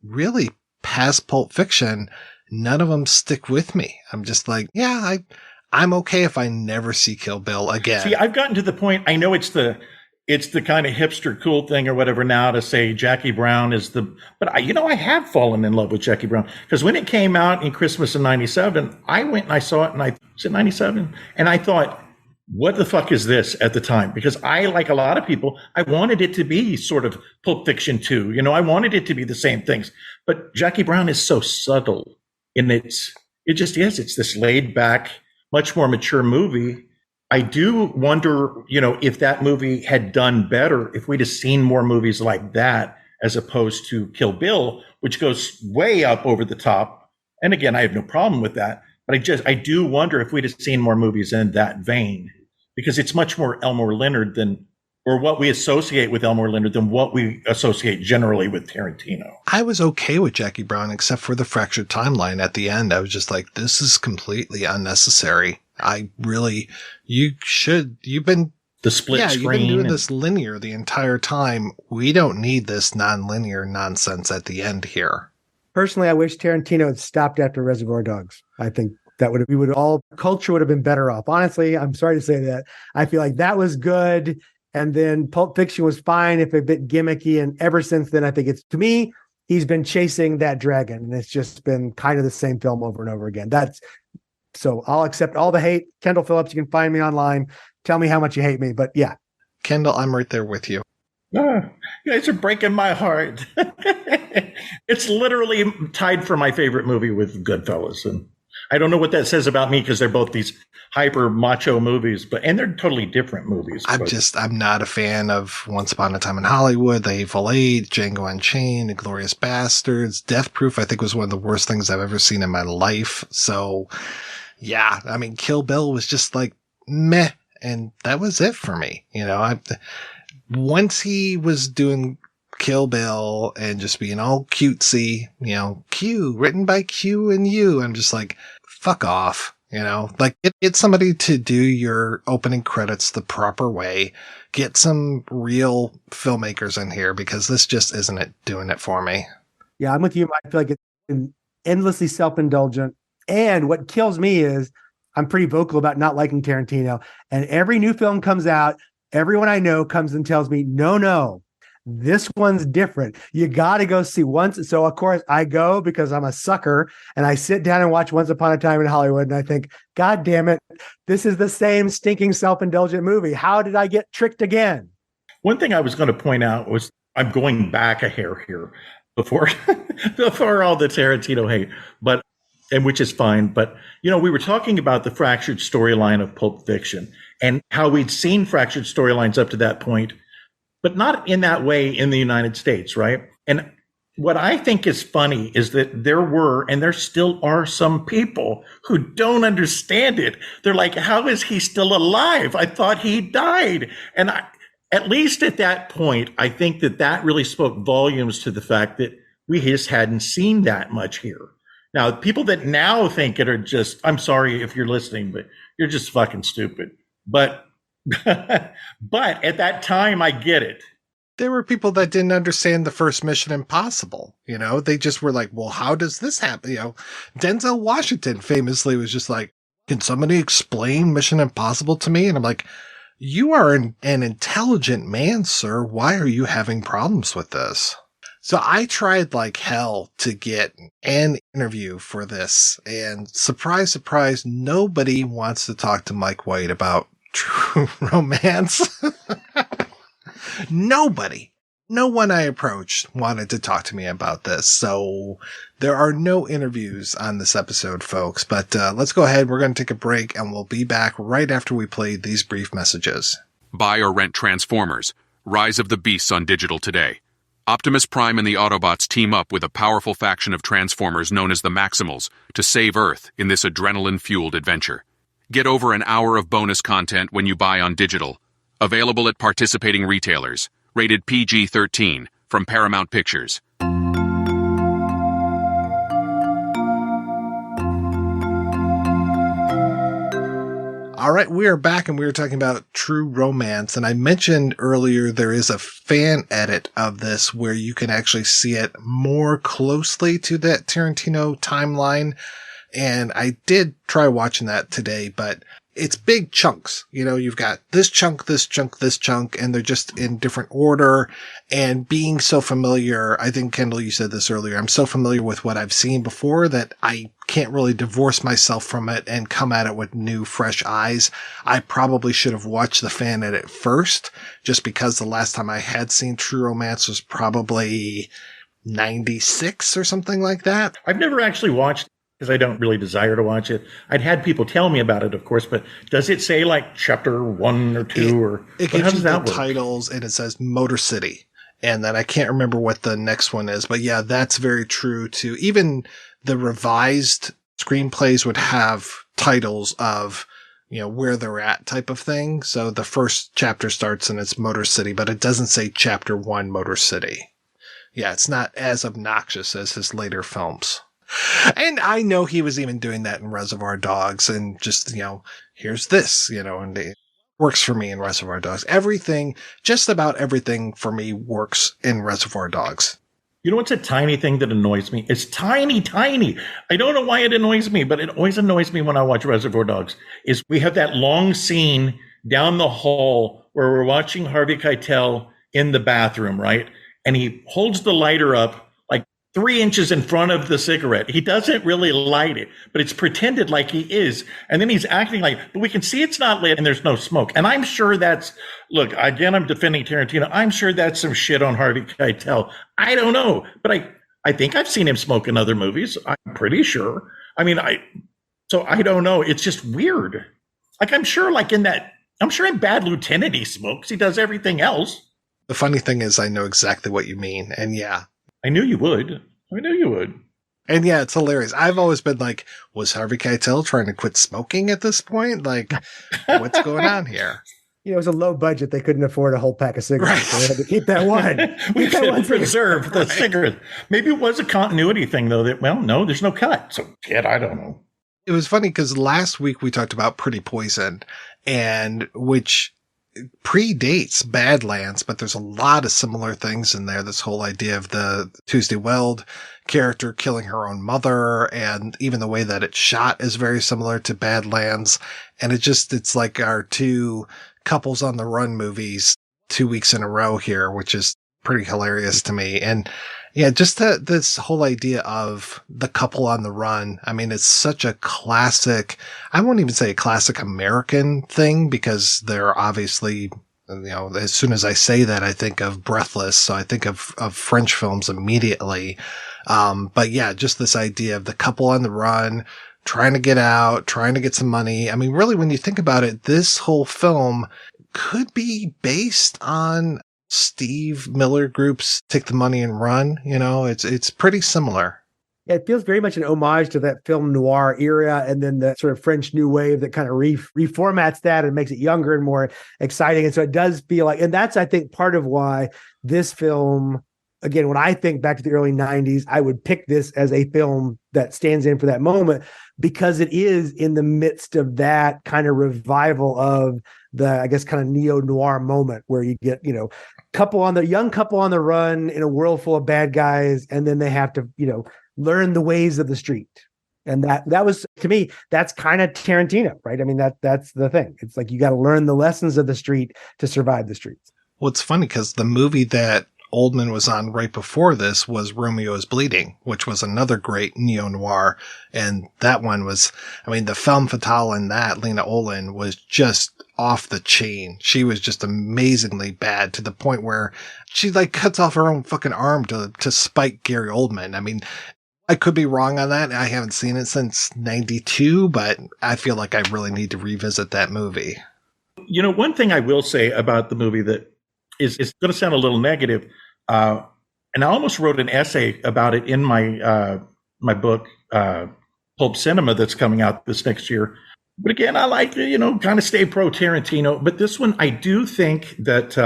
really past Pulp Fiction, none of them stick with me. I'm just like, yeah, I'm okay if I never see Kill Bill again. See, I've gotten to the point, I know it's the kind of hipster cool thing or whatever now to say Jackie Brown is but I have fallen in love with Jackie Brown, because when it came out in Christmas of 97, I went and I saw it, and was it 97? And I thought, what the fuck is this at the time? Because I, like a lot of people, I wanted it to be sort of Pulp Fiction 2. I wanted it to be the same things, but Jackie Brown is so subtle in it just is. It's this laid back, much more mature movie. I do wonder, if that movie had done better, if we'd have seen more movies like that, as opposed to Kill Bill, which goes way up over the top. And again, I have no problem with that, but I do wonder if we'd have seen more movies in that vein, because it's much more Elmore Leonard or what we associate with Elmore Leonard than what we associate generally with Tarantino. I was okay with Jackie Brown, except for the Fractured Timeline at the end. I was just like, this is completely unnecessary. You've been the split screen. You've been doing this linear the entire time. We don't need this non-linear nonsense at the end here. Personally, I wish Tarantino had stopped after Reservoir Dogs. I think that culture would have been better off. Honestly, I'm sorry to say that. I feel like that was good. And then Pulp Fiction was fine, if a bit gimmicky. And ever since then, I think to me, he's been chasing that dragon. And it's just been kind of the same film over and over again. So I'll accept all the hate. Kendall Phillips, you can find me online. Tell me how much you hate me. But yeah. Kendall, I'm right there with you. You guys are breaking my heart. It's literally tied for my favorite movie with Goodfellas. And I don't know what that says about me, because they're both these hyper macho movies, and they're totally different movies. I'm not a fan of Once Upon a Time in Hollywood, The Hateful Eight, Django Unchained, Inglourious Bastards, Death Proof. I think was one of the worst things I've ever seen in my life. So yeah, I mean, Kill Bill was just like meh. And that was it for me. Once he was doing Kill Bill and just being all cutesy, Q, written by Q and you, I'm just like, fuck off. Get somebody to do your opening credits the proper way. Get some real filmmakers in here, because this just isn't doing it for me. Yeah, I'm with you. I feel like it's endlessly self-indulgent. And what kills me is I'm pretty vocal about not liking Tarantino. And every new film comes out, everyone I know comes and tells me, no, this one's different. You got to go see once. So, of course, I go because I'm a sucker, and I sit down and watch Once Upon a Time in Hollywood, and I think, God damn it, this is the same stinking self-indulgent movie. How did I get tricked again? One thing I was going to point out was, I'm going back a hair here before all the Tarantino hate, and which is fine. But, we were talking about the fractured storyline of Pulp Fiction and how we'd seen fractured storylines up to that point, but not in that way in the United States, right? And what I think is funny is that there were, and there still are, some people who don't understand it. They're like, how is he still alive? I thought he died. And at least at that point, I think that really spoke volumes to the fact that we just hadn't seen that much here. Now, people that now think it are just, I'm sorry if you're listening, but you're just fucking stupid. But at that time, I get it. There were people that didn't understand the first Mission Impossible. They just were like, well, how does this happen? Denzel Washington famously was just like, can somebody explain Mission Impossible to me? And I'm like, you are an intelligent man, sir. Why are you having problems with this? So I tried like hell to get an interview for this, and surprise, surprise, nobody wants to talk to Mike White about True Romance. Nobody. no one I approached wanted to talk to me about this. So there are no interviews on this episode, folks. But let's go ahead. We're going to take a break, and we'll be back right after we play these brief messages. Buy or rent Transformers: Rise of the Beasts on digital today. Optimus Prime and the Autobots team up with a powerful faction of Transformers known as the Maximals to save Earth in this adrenaline-fueled adventure. Get over an hour of bonus content when you buy on digital. Available at participating retailers. Rated PG-13 from Paramount Pictures. All right, we are back, and we were talking about True Romance. And I mentioned earlier there is a fan edit of this where you can actually see it more closely to that Tarantino timeline. And I did try watching that today, but it's big chunks. You know, you've got this chunk, this chunk, this chunk, and they're just in different order. And being so familiar, I think, Kendall, you said this earlier, I'm so familiar with what I've seen before that I can't really divorce myself from it and come at it with new, fresh eyes. I probably should have watched the fan edit first, just because the last time I had seen True Romance was probably 96 or something like that. I've never actually watched, because I don't really desire to watch it. I'd had people tell me about it, of course, but does it say like chapter 1 or 2 it gives you the titles, and it says Motor City. And then I can't remember what the next one is, but yeah, that's very true too. Even the revised screenplays would have titles of, you know, where they're at type of thing. So the first chapter starts and it's Motor City, but it doesn't say chapter 1 Motor City. Yeah, it's not as obnoxious as his later films. And I know he was even doing that in Reservoir Dogs, and just, you know, here's this, you know, and it works for me in Reservoir Dogs. Everything, just about everything for me works in Reservoir Dogs. You know what's a tiny thing that annoys me? It's tiny, tiny. I don't know why it annoys me, but it always annoys me when I watch Reservoir Dogs, is we have that long scene down the hall where we're watching Harvey Keitel in the bathroom, right? And he holds the lighter up 3 inches in front of the cigarette. He doesn't really light it, but it's pretended like he is. And then he's acting like, but we can see it's not lit and there's no smoke. And I'm sure that's, look, again, I'm defending Tarantino. I'm sure that's some shit on Harvey Keitel. I don't know, but I think I've seen him smoke in other movies. I'm pretty sure. I mean, so I don't know. It's just weird. Like, I'm sure in Bad Lieutenant he smokes. He does everything else. The funny thing is I know exactly what you mean. And yeah. I knew you would. And yeah, it's hilarious. I've always been like, was Harvey Keitel trying to quit smoking at this point? Like, what's going on here? You know, it was a low budget. They couldn't afford a whole pack of cigarettes. Right. So they had to keep that one. We should preserve the cigarette. Maybe it was a continuity thing, though, that, well, no, there's no cut. So, I don't know. It was funny because last week we talked about Pretty Poison, and which predates Badlands, but there's a lot of similar things in there. This whole idea of the Tuesday Weld character killing her own mother, and even the way that it's shot is very similar to Badlands. And it's like our two couples on the run movies 2 weeks in a row here, which is pretty hilarious to me. And yeah, just this whole idea of the couple on the run. I mean, it's such a classic, I won't even say a classic American thing, because they're obviously, you know, as soon as I say that, I think of Breathless. So I think of French films immediately. But yeah, just this idea of the couple on the run, trying to get out, trying to get some money. I mean, really, when you think about it, this whole film could be based on Steve Miller Group's Take the Money and Run. You know, it's pretty similar. Yeah, it feels very much an homage to that film noir era, and then the sort of French New Wave that kind of reformats that and makes it younger and more exciting. And so it does feel like, and that's, I think, part of why this film, again, when I think back to the early 90s, I would pick this as a film that stands in for that moment, because it is in the midst of that kind of revival of the, I guess, kind of neo-noir moment where you get, you know, young couple on the run in a world full of bad guys, and then they have to, you know, learn the ways of the street. And that was, to me, that's kind of Tarantino, right? I mean, that's the thing. It's like you got to learn the lessons of the street to survive the streets. Well, it's funny because the movie that Oldman was on right before this was Romeo is Bleeding, which was another great neo-noir. And that one was, I mean, the femme fatale in that, Lena Olin, was just off the chain. She was just amazingly bad to the point where she like cuts off her own fucking arm to spite Gary Oldman. I mean, I could be wrong on that. I haven't seen it since 92, but I feel like I really need to revisit that movie. You know, one thing I will say about the movie that is going to sound a little negative, and I almost wrote an essay about it in my my book, Pulp Cinema, that's coming out this next year. But again, I like to, kind of stay pro Tarantino. But this one, I do think that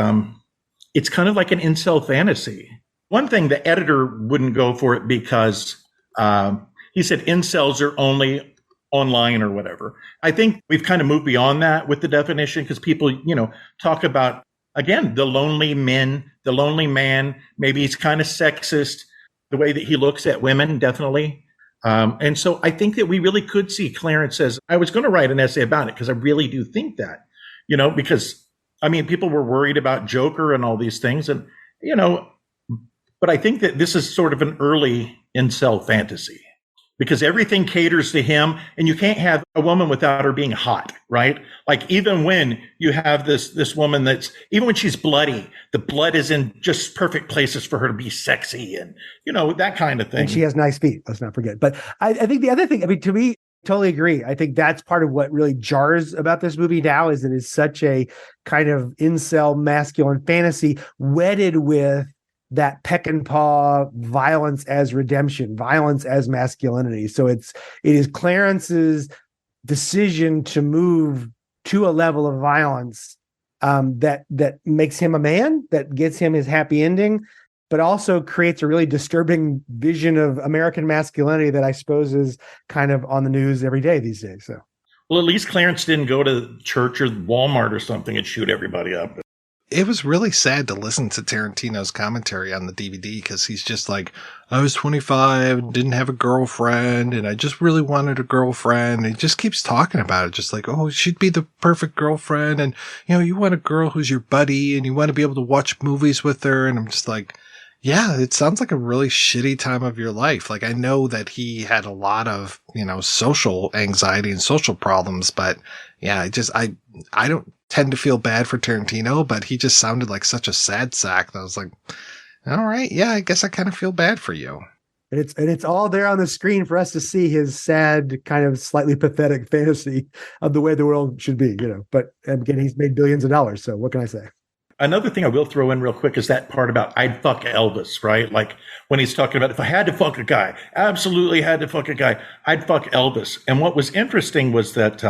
it's kind of like an incel fantasy. One thing, the editor wouldn't go for it because he said incels are only online or whatever. I think we've kind of moved beyond that with the definition because people, talk about, again, the lonely men, the lonely man. Maybe he's kind of sexist, the way that he looks at women, definitely. And so I think that we really could see Clarence as, I was going to write an essay about it because I really do think that, because, I mean, people were worried about Joker and all these things. And, but I think that this is sort of an early incel fantasy because everything caters to him and you can't have a woman without her being hot, right? Like even when you have this woman that's, even when she's bloody, the blood is in just perfect places for her to be sexy and, that kind of thing. And she has nice feet, let's not forget. But I think the other thing, I mean, to me, totally agree. I think that's part of what really jars about this movie now is it is such a kind of incel masculine fantasy wedded with that peck and paw violence as redemption, violence as masculinity. So it is Clarence's decision to move to a level of violence that makes him a man, that gets him his happy ending, but also creates a really disturbing vision of American masculinity that I suppose is kind of on the news every day these days. So, well, at least Clarence didn't go to church or Walmart or something and shoot everybody up. It was really sad to listen to Tarantino's commentary on the DVD because he's just like, I was 25, didn't have a girlfriend, and I just really wanted a girlfriend. And he just keeps talking about it, just like, oh, she'd be the perfect girlfriend. And, you want a girl who's your buddy and you want to be able to watch movies with her. And I'm just like, yeah, it sounds like a really shitty time of your life. Like, I know that he had a lot of, social anxiety and social problems, but yeah, I don't tend to feel bad for Tarantino, but he just sounded like such a sad sack that I was like, all right, yeah, I guess I kind of feel bad for you. And it's all there on the screen for us to see his sad, kind of slightly pathetic fantasy of the way the world should be, But again, he's made billions of dollars, so what can I say? Another thing I will throw in real quick is that part about I'd fuck Elvis, right? Like when he's talking about if I had to fuck a guy, absolutely had to fuck a guy, I'd fuck Elvis. And what was interesting was that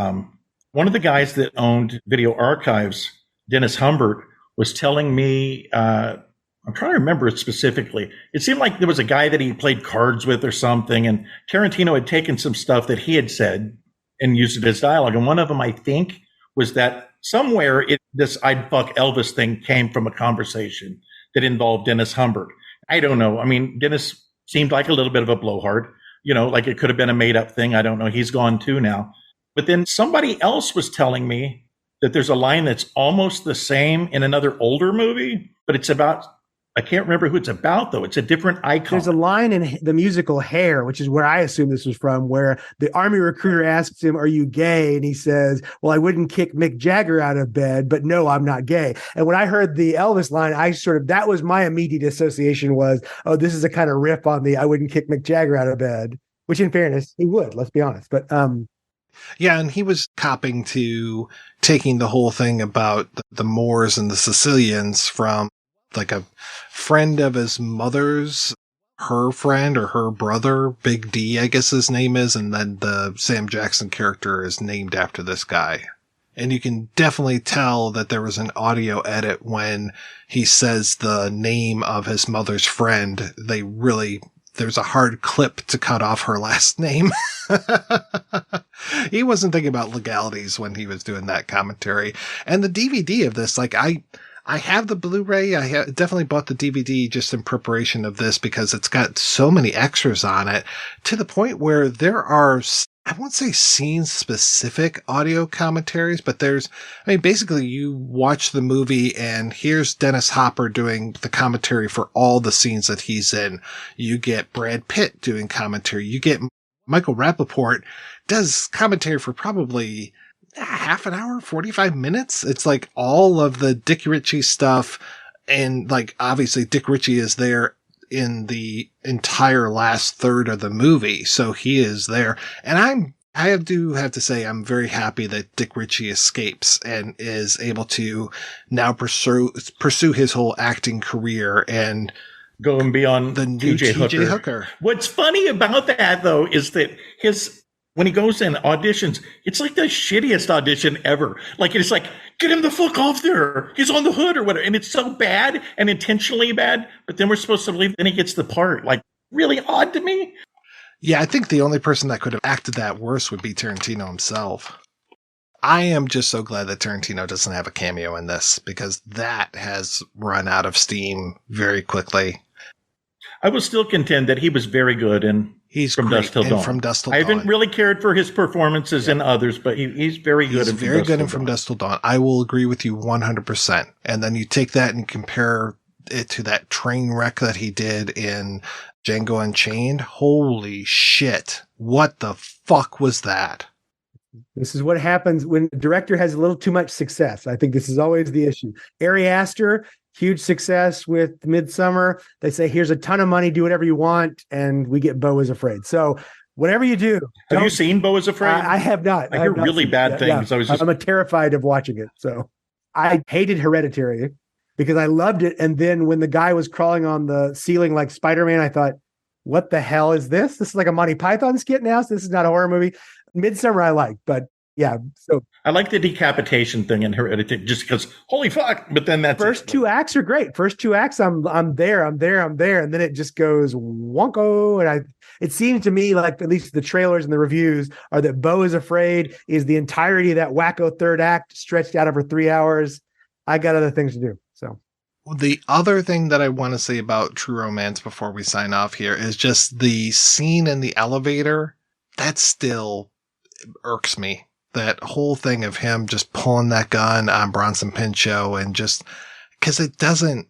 one of the guys that owned Video Archives, Dennis Humbert, was telling me, I'm trying to remember it specifically. It seemed like there was a guy that he played cards with or something, and Tarantino had taken some stuff that he had said and used it as dialogue. And one of them, I think, was that somewhere this I'd fuck Elvis thing came from a conversation that involved Dennis Humbert. I don't know. I mean, Dennis seemed like a little bit of a blowhard, like it could have been a made up thing. I don't know. He's gone too now. But then somebody else was telling me that there's a line that's almost the same in another older movie, but it's about, I can't remember who it's about, though. It's a different icon. There's a line in the musical Hair, which is where I assume this was from, where the army recruiter asks him, are you gay? And he says, well, I wouldn't kick Mick Jagger out of bed, but no, I'm not gay. And when I heard the Elvis line, that was my immediate association was, oh, this is a kind of riff on the I wouldn't kick Mick Jagger out of bed, which in fairness, he would, let's be honest. But, yeah, and he was copping to taking the whole thing about the Moors and the Sicilians from like a friend of his mother's, her friend or her brother, Big D, I guess his name is. And then the Sam Jackson character is named after this guy. And you can definitely tell that there was an audio edit when he says the name of his mother's friend. There's a hard clip to cut off her last name. He wasn't thinking about legalities when he was doing that commentary. And the DVD of this, like I have the Blu-ray. I definitely bought the DVD just in preparation of this because it's got so many extras on it to the point where there are, I won't say scene-specific audio commentaries, but basically you watch the movie and here's Dennis Hopper doing the commentary for all the scenes that he's in. You get Brad Pitt doing commentary. You get Michael Rappaport does commentary for probably half an hour, 45 minutes. It's like all of the Dick Ritchie stuff. And like, obviously Dick Ritchie is there in the entire last third of the movie. So he is there. And I do have to say, I'm very happy that Dick Ritchie escapes and is able to now pursue his whole acting career and going beyond the new T.J. Hooker. What's funny about that, though, is that when he goes in auditions, it's like the shittiest audition ever. Like, it's like, get him the fuck off there. He's on the hood or whatever. And it's so bad and intentionally bad. But then we're supposed to believe then he gets the part. Like, really odd to me. Yeah, I think the only person that could have acted that worse would be Tarantino himself. I am just so glad that Tarantino doesn't have a cameo in this, because that has run out of steam very quickly. I will still contend that he was very good in From Dusk Till Dawn. From Dusk Till I Dawn. haven't really cared for his performances in others, but he's very good. He's very good in From Dusk Till Dawn. I will agree with you 100%. And then you take that and compare it to that train wreck that he did in Django Unchained. Holy shit. What the fuck was that? This is what happens when a director has a little too much success. I think this is always the issue. Ari Aster, huge success with Midsummer. They say, here's a ton of money, do whatever you want. And we get Beau is Afraid. So whatever you do. Have you seen Beau is Afraid? I have not. I hear really bad things. Yeah. I'm terrified of watching it. So I hated Hereditary because I loved it. And then when the guy was crawling on the ceiling like Spider-Man, I thought, what the hell is this? This is like a Monty Python skit now. So this is not a horror movie. Midsummer I like, but yeah. So I like the decapitation thing in Hereditary just because holy fuck. But then that's first two acts are great. First two acts, I'm there. And then it just goes wonko. And it seems to me like at least the trailers and the reviews are that Beau is Afraid is the entirety of that wacko third act stretched out over 3 hours. I got other things to do. So the other thing that I want to say about True Romance before we sign off here is just the scene in the elevator. That still irks me. That whole thing of him just pulling that gun on Bronson Pinchot and just because it doesn't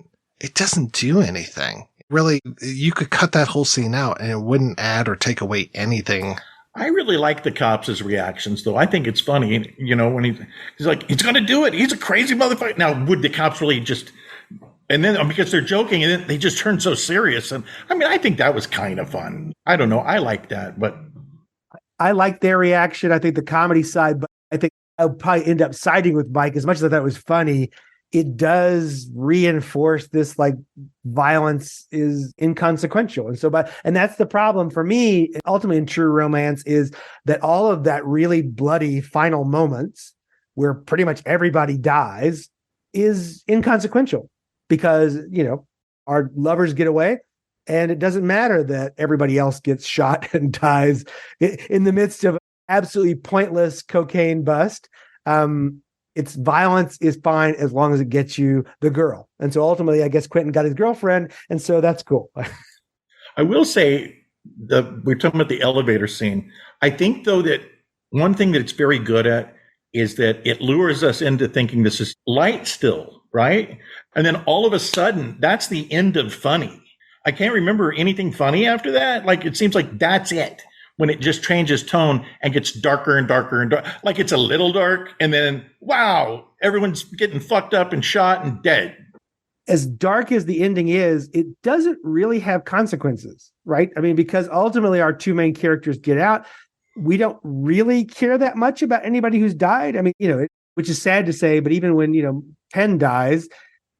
do anything. Really, you could cut that whole scene out and it wouldn't add or take away anything. I really like the cops' reactions, though. I think it's funny, when he's like, he's going to do it. He's a crazy motherfucker. Now, would the cops really just, and then because they're joking and then they just turn so serious. And I mean, I think that was kind of fun. I don't know. I like that, but I like their reaction. I think the comedy side, but I think I'll probably end up siding with Mike as much as I thought it was funny. It does reinforce this like violence is inconsequential. And that's the problem for me, ultimately in True Romance, is that all of that really bloody final moments where pretty much everybody dies is inconsequential because, our lovers get away. And it doesn't matter that everybody else gets shot and dies in the midst of absolutely pointless cocaine bust. Its violence is fine as long as it gets you the girl. And so ultimately, I guess Quentin got his girlfriend. And so that's cool. I will say we're talking about the elevator scene. I think, though, that one thing that it's very good at is that it lures us into thinking this is light still, right? And then all of a sudden, that's the end of funny. I can't remember anything funny after that. Like, it seems like that's it when it just changes tone and gets darker and darker and darker. Like it's a little dark. And then, wow, everyone's getting fucked up and shot and dead. As dark as the ending is, it doesn't really have consequences, right? I mean, because ultimately our two main characters get out. We don't really care that much about anybody who's died. I mean, which is sad to say, but even when, Penn dies,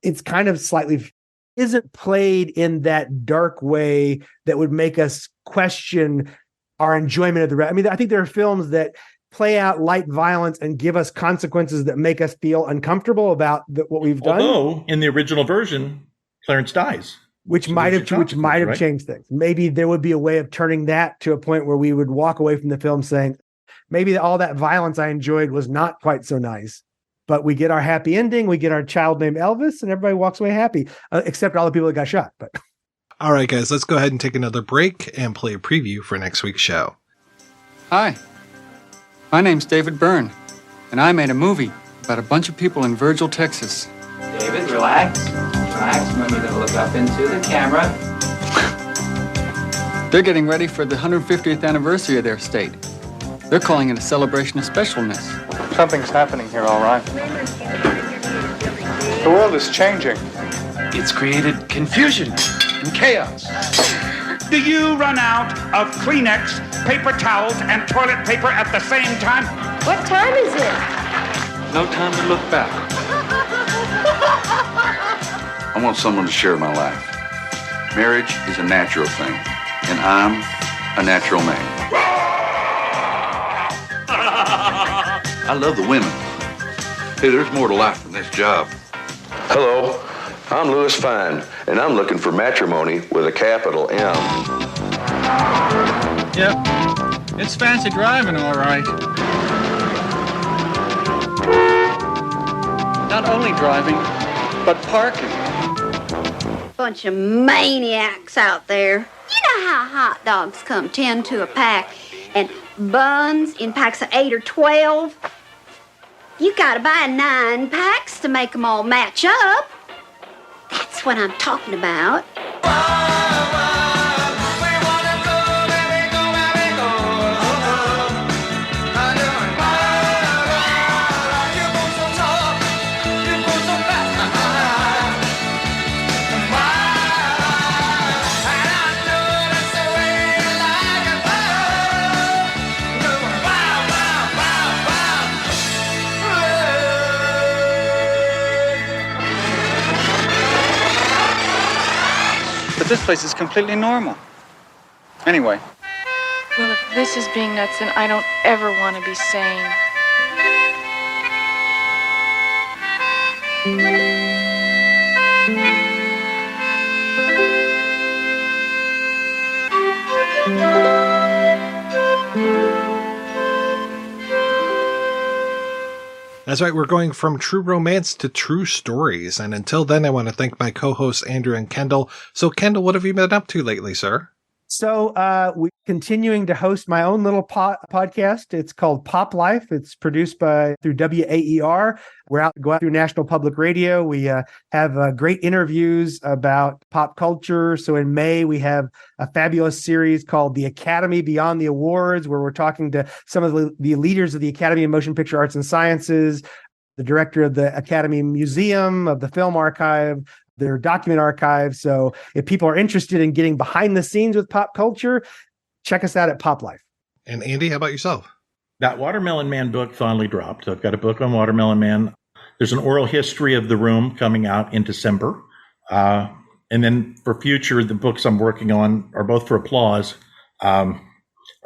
it's kind of slightly isn't played in that dark way that would make us question our enjoyment of the rest. I mean, I think there are films that play out light violence and give us consequences that make us feel uncomfortable about what we've done. Although in the original version, Clarence dies, which might have changed things. Maybe there would be a way of turning that to a point where we would walk away from the film saying, maybe all that violence I enjoyed was not quite so nice. But we get our happy ending. We get our child named Elvis, and everybody walks away happy, except all the people that got shot. But all right, guys, let's go ahead and take another break and play a preview for next week's show. Hi, my name's David Byrne, and I made a movie about a bunch of people in Virgil, Texas. David, relax. Relax. Remember to look up into the camera. They're getting ready for the 150th anniversary of their state. They're calling it a celebration of specialness. Something's happening here, all right. The world is changing. It's created confusion and chaos. Do you run out of Kleenex, paper towels, and toilet paper at the same time? What time is it? No time to look back. I want someone to share my life. Marriage is a natural thing, and I'm a natural man. I love the women. Hey, there's more to life than this job. Hello, I'm Louis Fine, and I'm looking for matrimony with a capital M. Yep, it's fancy driving, all right. Not only driving, but parking. Bunch of maniacs out there. You know how hot dogs come 10 to a pack and buns in packs of 8 or 12? You gotta buy 9 packs to make them all match up. That's what I'm talking about. But this place is completely normal. Anyway. Well, if this is being nuts, then I don't ever want to be sane. That's right, we're going from true romance to true stories. And until then, I want to thank my co-hosts, Andrew and Kendall. So, Kendall, what have you been up to lately, sir? So we're continuing to host my own little podcast. It's called Pop Life. It's produced through WAER. Go out through National Public Radio. We have great interviews about pop culture. So in May, we have a fabulous series called The Academy Beyond the Awards, where we're talking to some of the leaders of the Academy of Motion Picture Arts and Sciences, the director of the Academy Museum, of the Film Archive, their document archive. So if people are interested in getting behind the scenes with pop culture, check us out at Pop Life. And Andy, how about yourself? That Watermelon Man book finally dropped. I've got a book on Watermelon Man. There's an oral history of The Room coming out in December. And then for future, the books I'm working on are both for applause. I've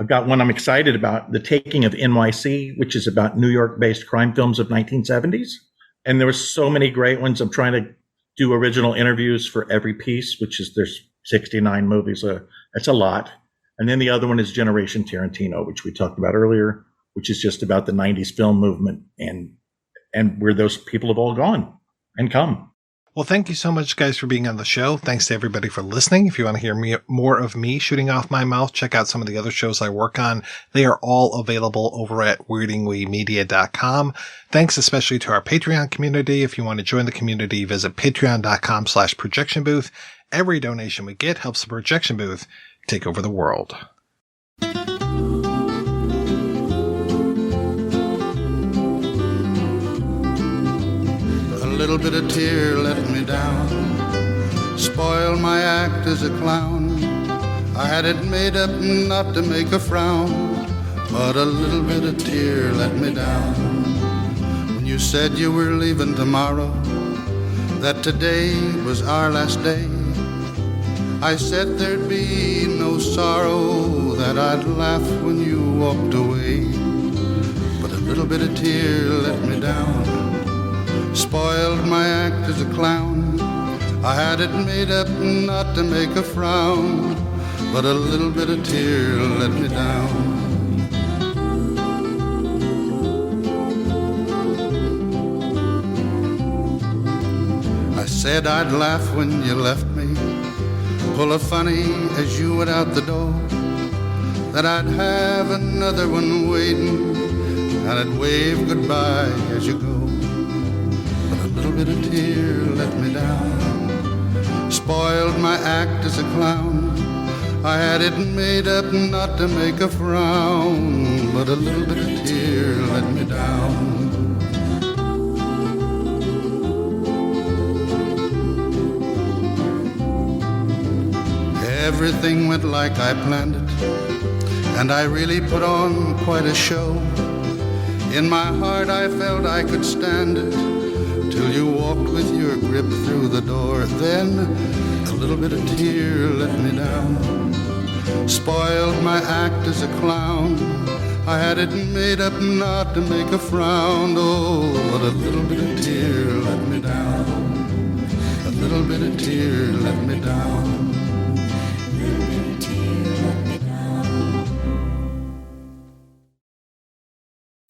got one I'm excited about, The Taking of NYC, which is about New York-based crime films of 1970s. And there were so many great ones. I'm trying to do original interviews for every piece, there's 69 movies. That's a lot. And then the other one is Generation Tarantino, which we talked about earlier, which is just about the 90s film movement and where those people have all gone and come. Well, thank you so much, guys, for being on the show. Thanks to everybody for listening. If you want to hear more of me shooting off my mouth, check out some of the other shows I work on. They are all available over at weirdingwemedia.com. Thanks especially to our Patreon community. If you want to join the community, visit patreon.com/projection booth. Every donation we get helps the projection booth take over the world. A little bit of tear let me down, spoiled my act as a clown. I had it made up not to make a frown, but a little bit of tear let me down. When you said you were leaving tomorrow, that today was our last day, I said there'd be no sorrow, that I'd laugh when you walked away. But a little bit of tear let me down, spoiled my act as a clown. I had it made up not to make a frown, but a little bit of tear let me down. I said I'd laugh when you left me, pull a funny as you went out the door, that I'd have another one waiting, and I'd wave goodbye as you go. But a little bit of tear let me down, spoiled my act as a clown. I had it made up not to make a frown, but a little bit of tear let me down. Everything went like I planned it, and I really put on quite a show. In my heart I felt I could stand it, till you walked with your grip through the door. Then a little bit of tear let me down, spoiled my act as a clown. I had it made up not to make a frown. Oh, but a little bit of tear let me down, a little bit of tear let me down.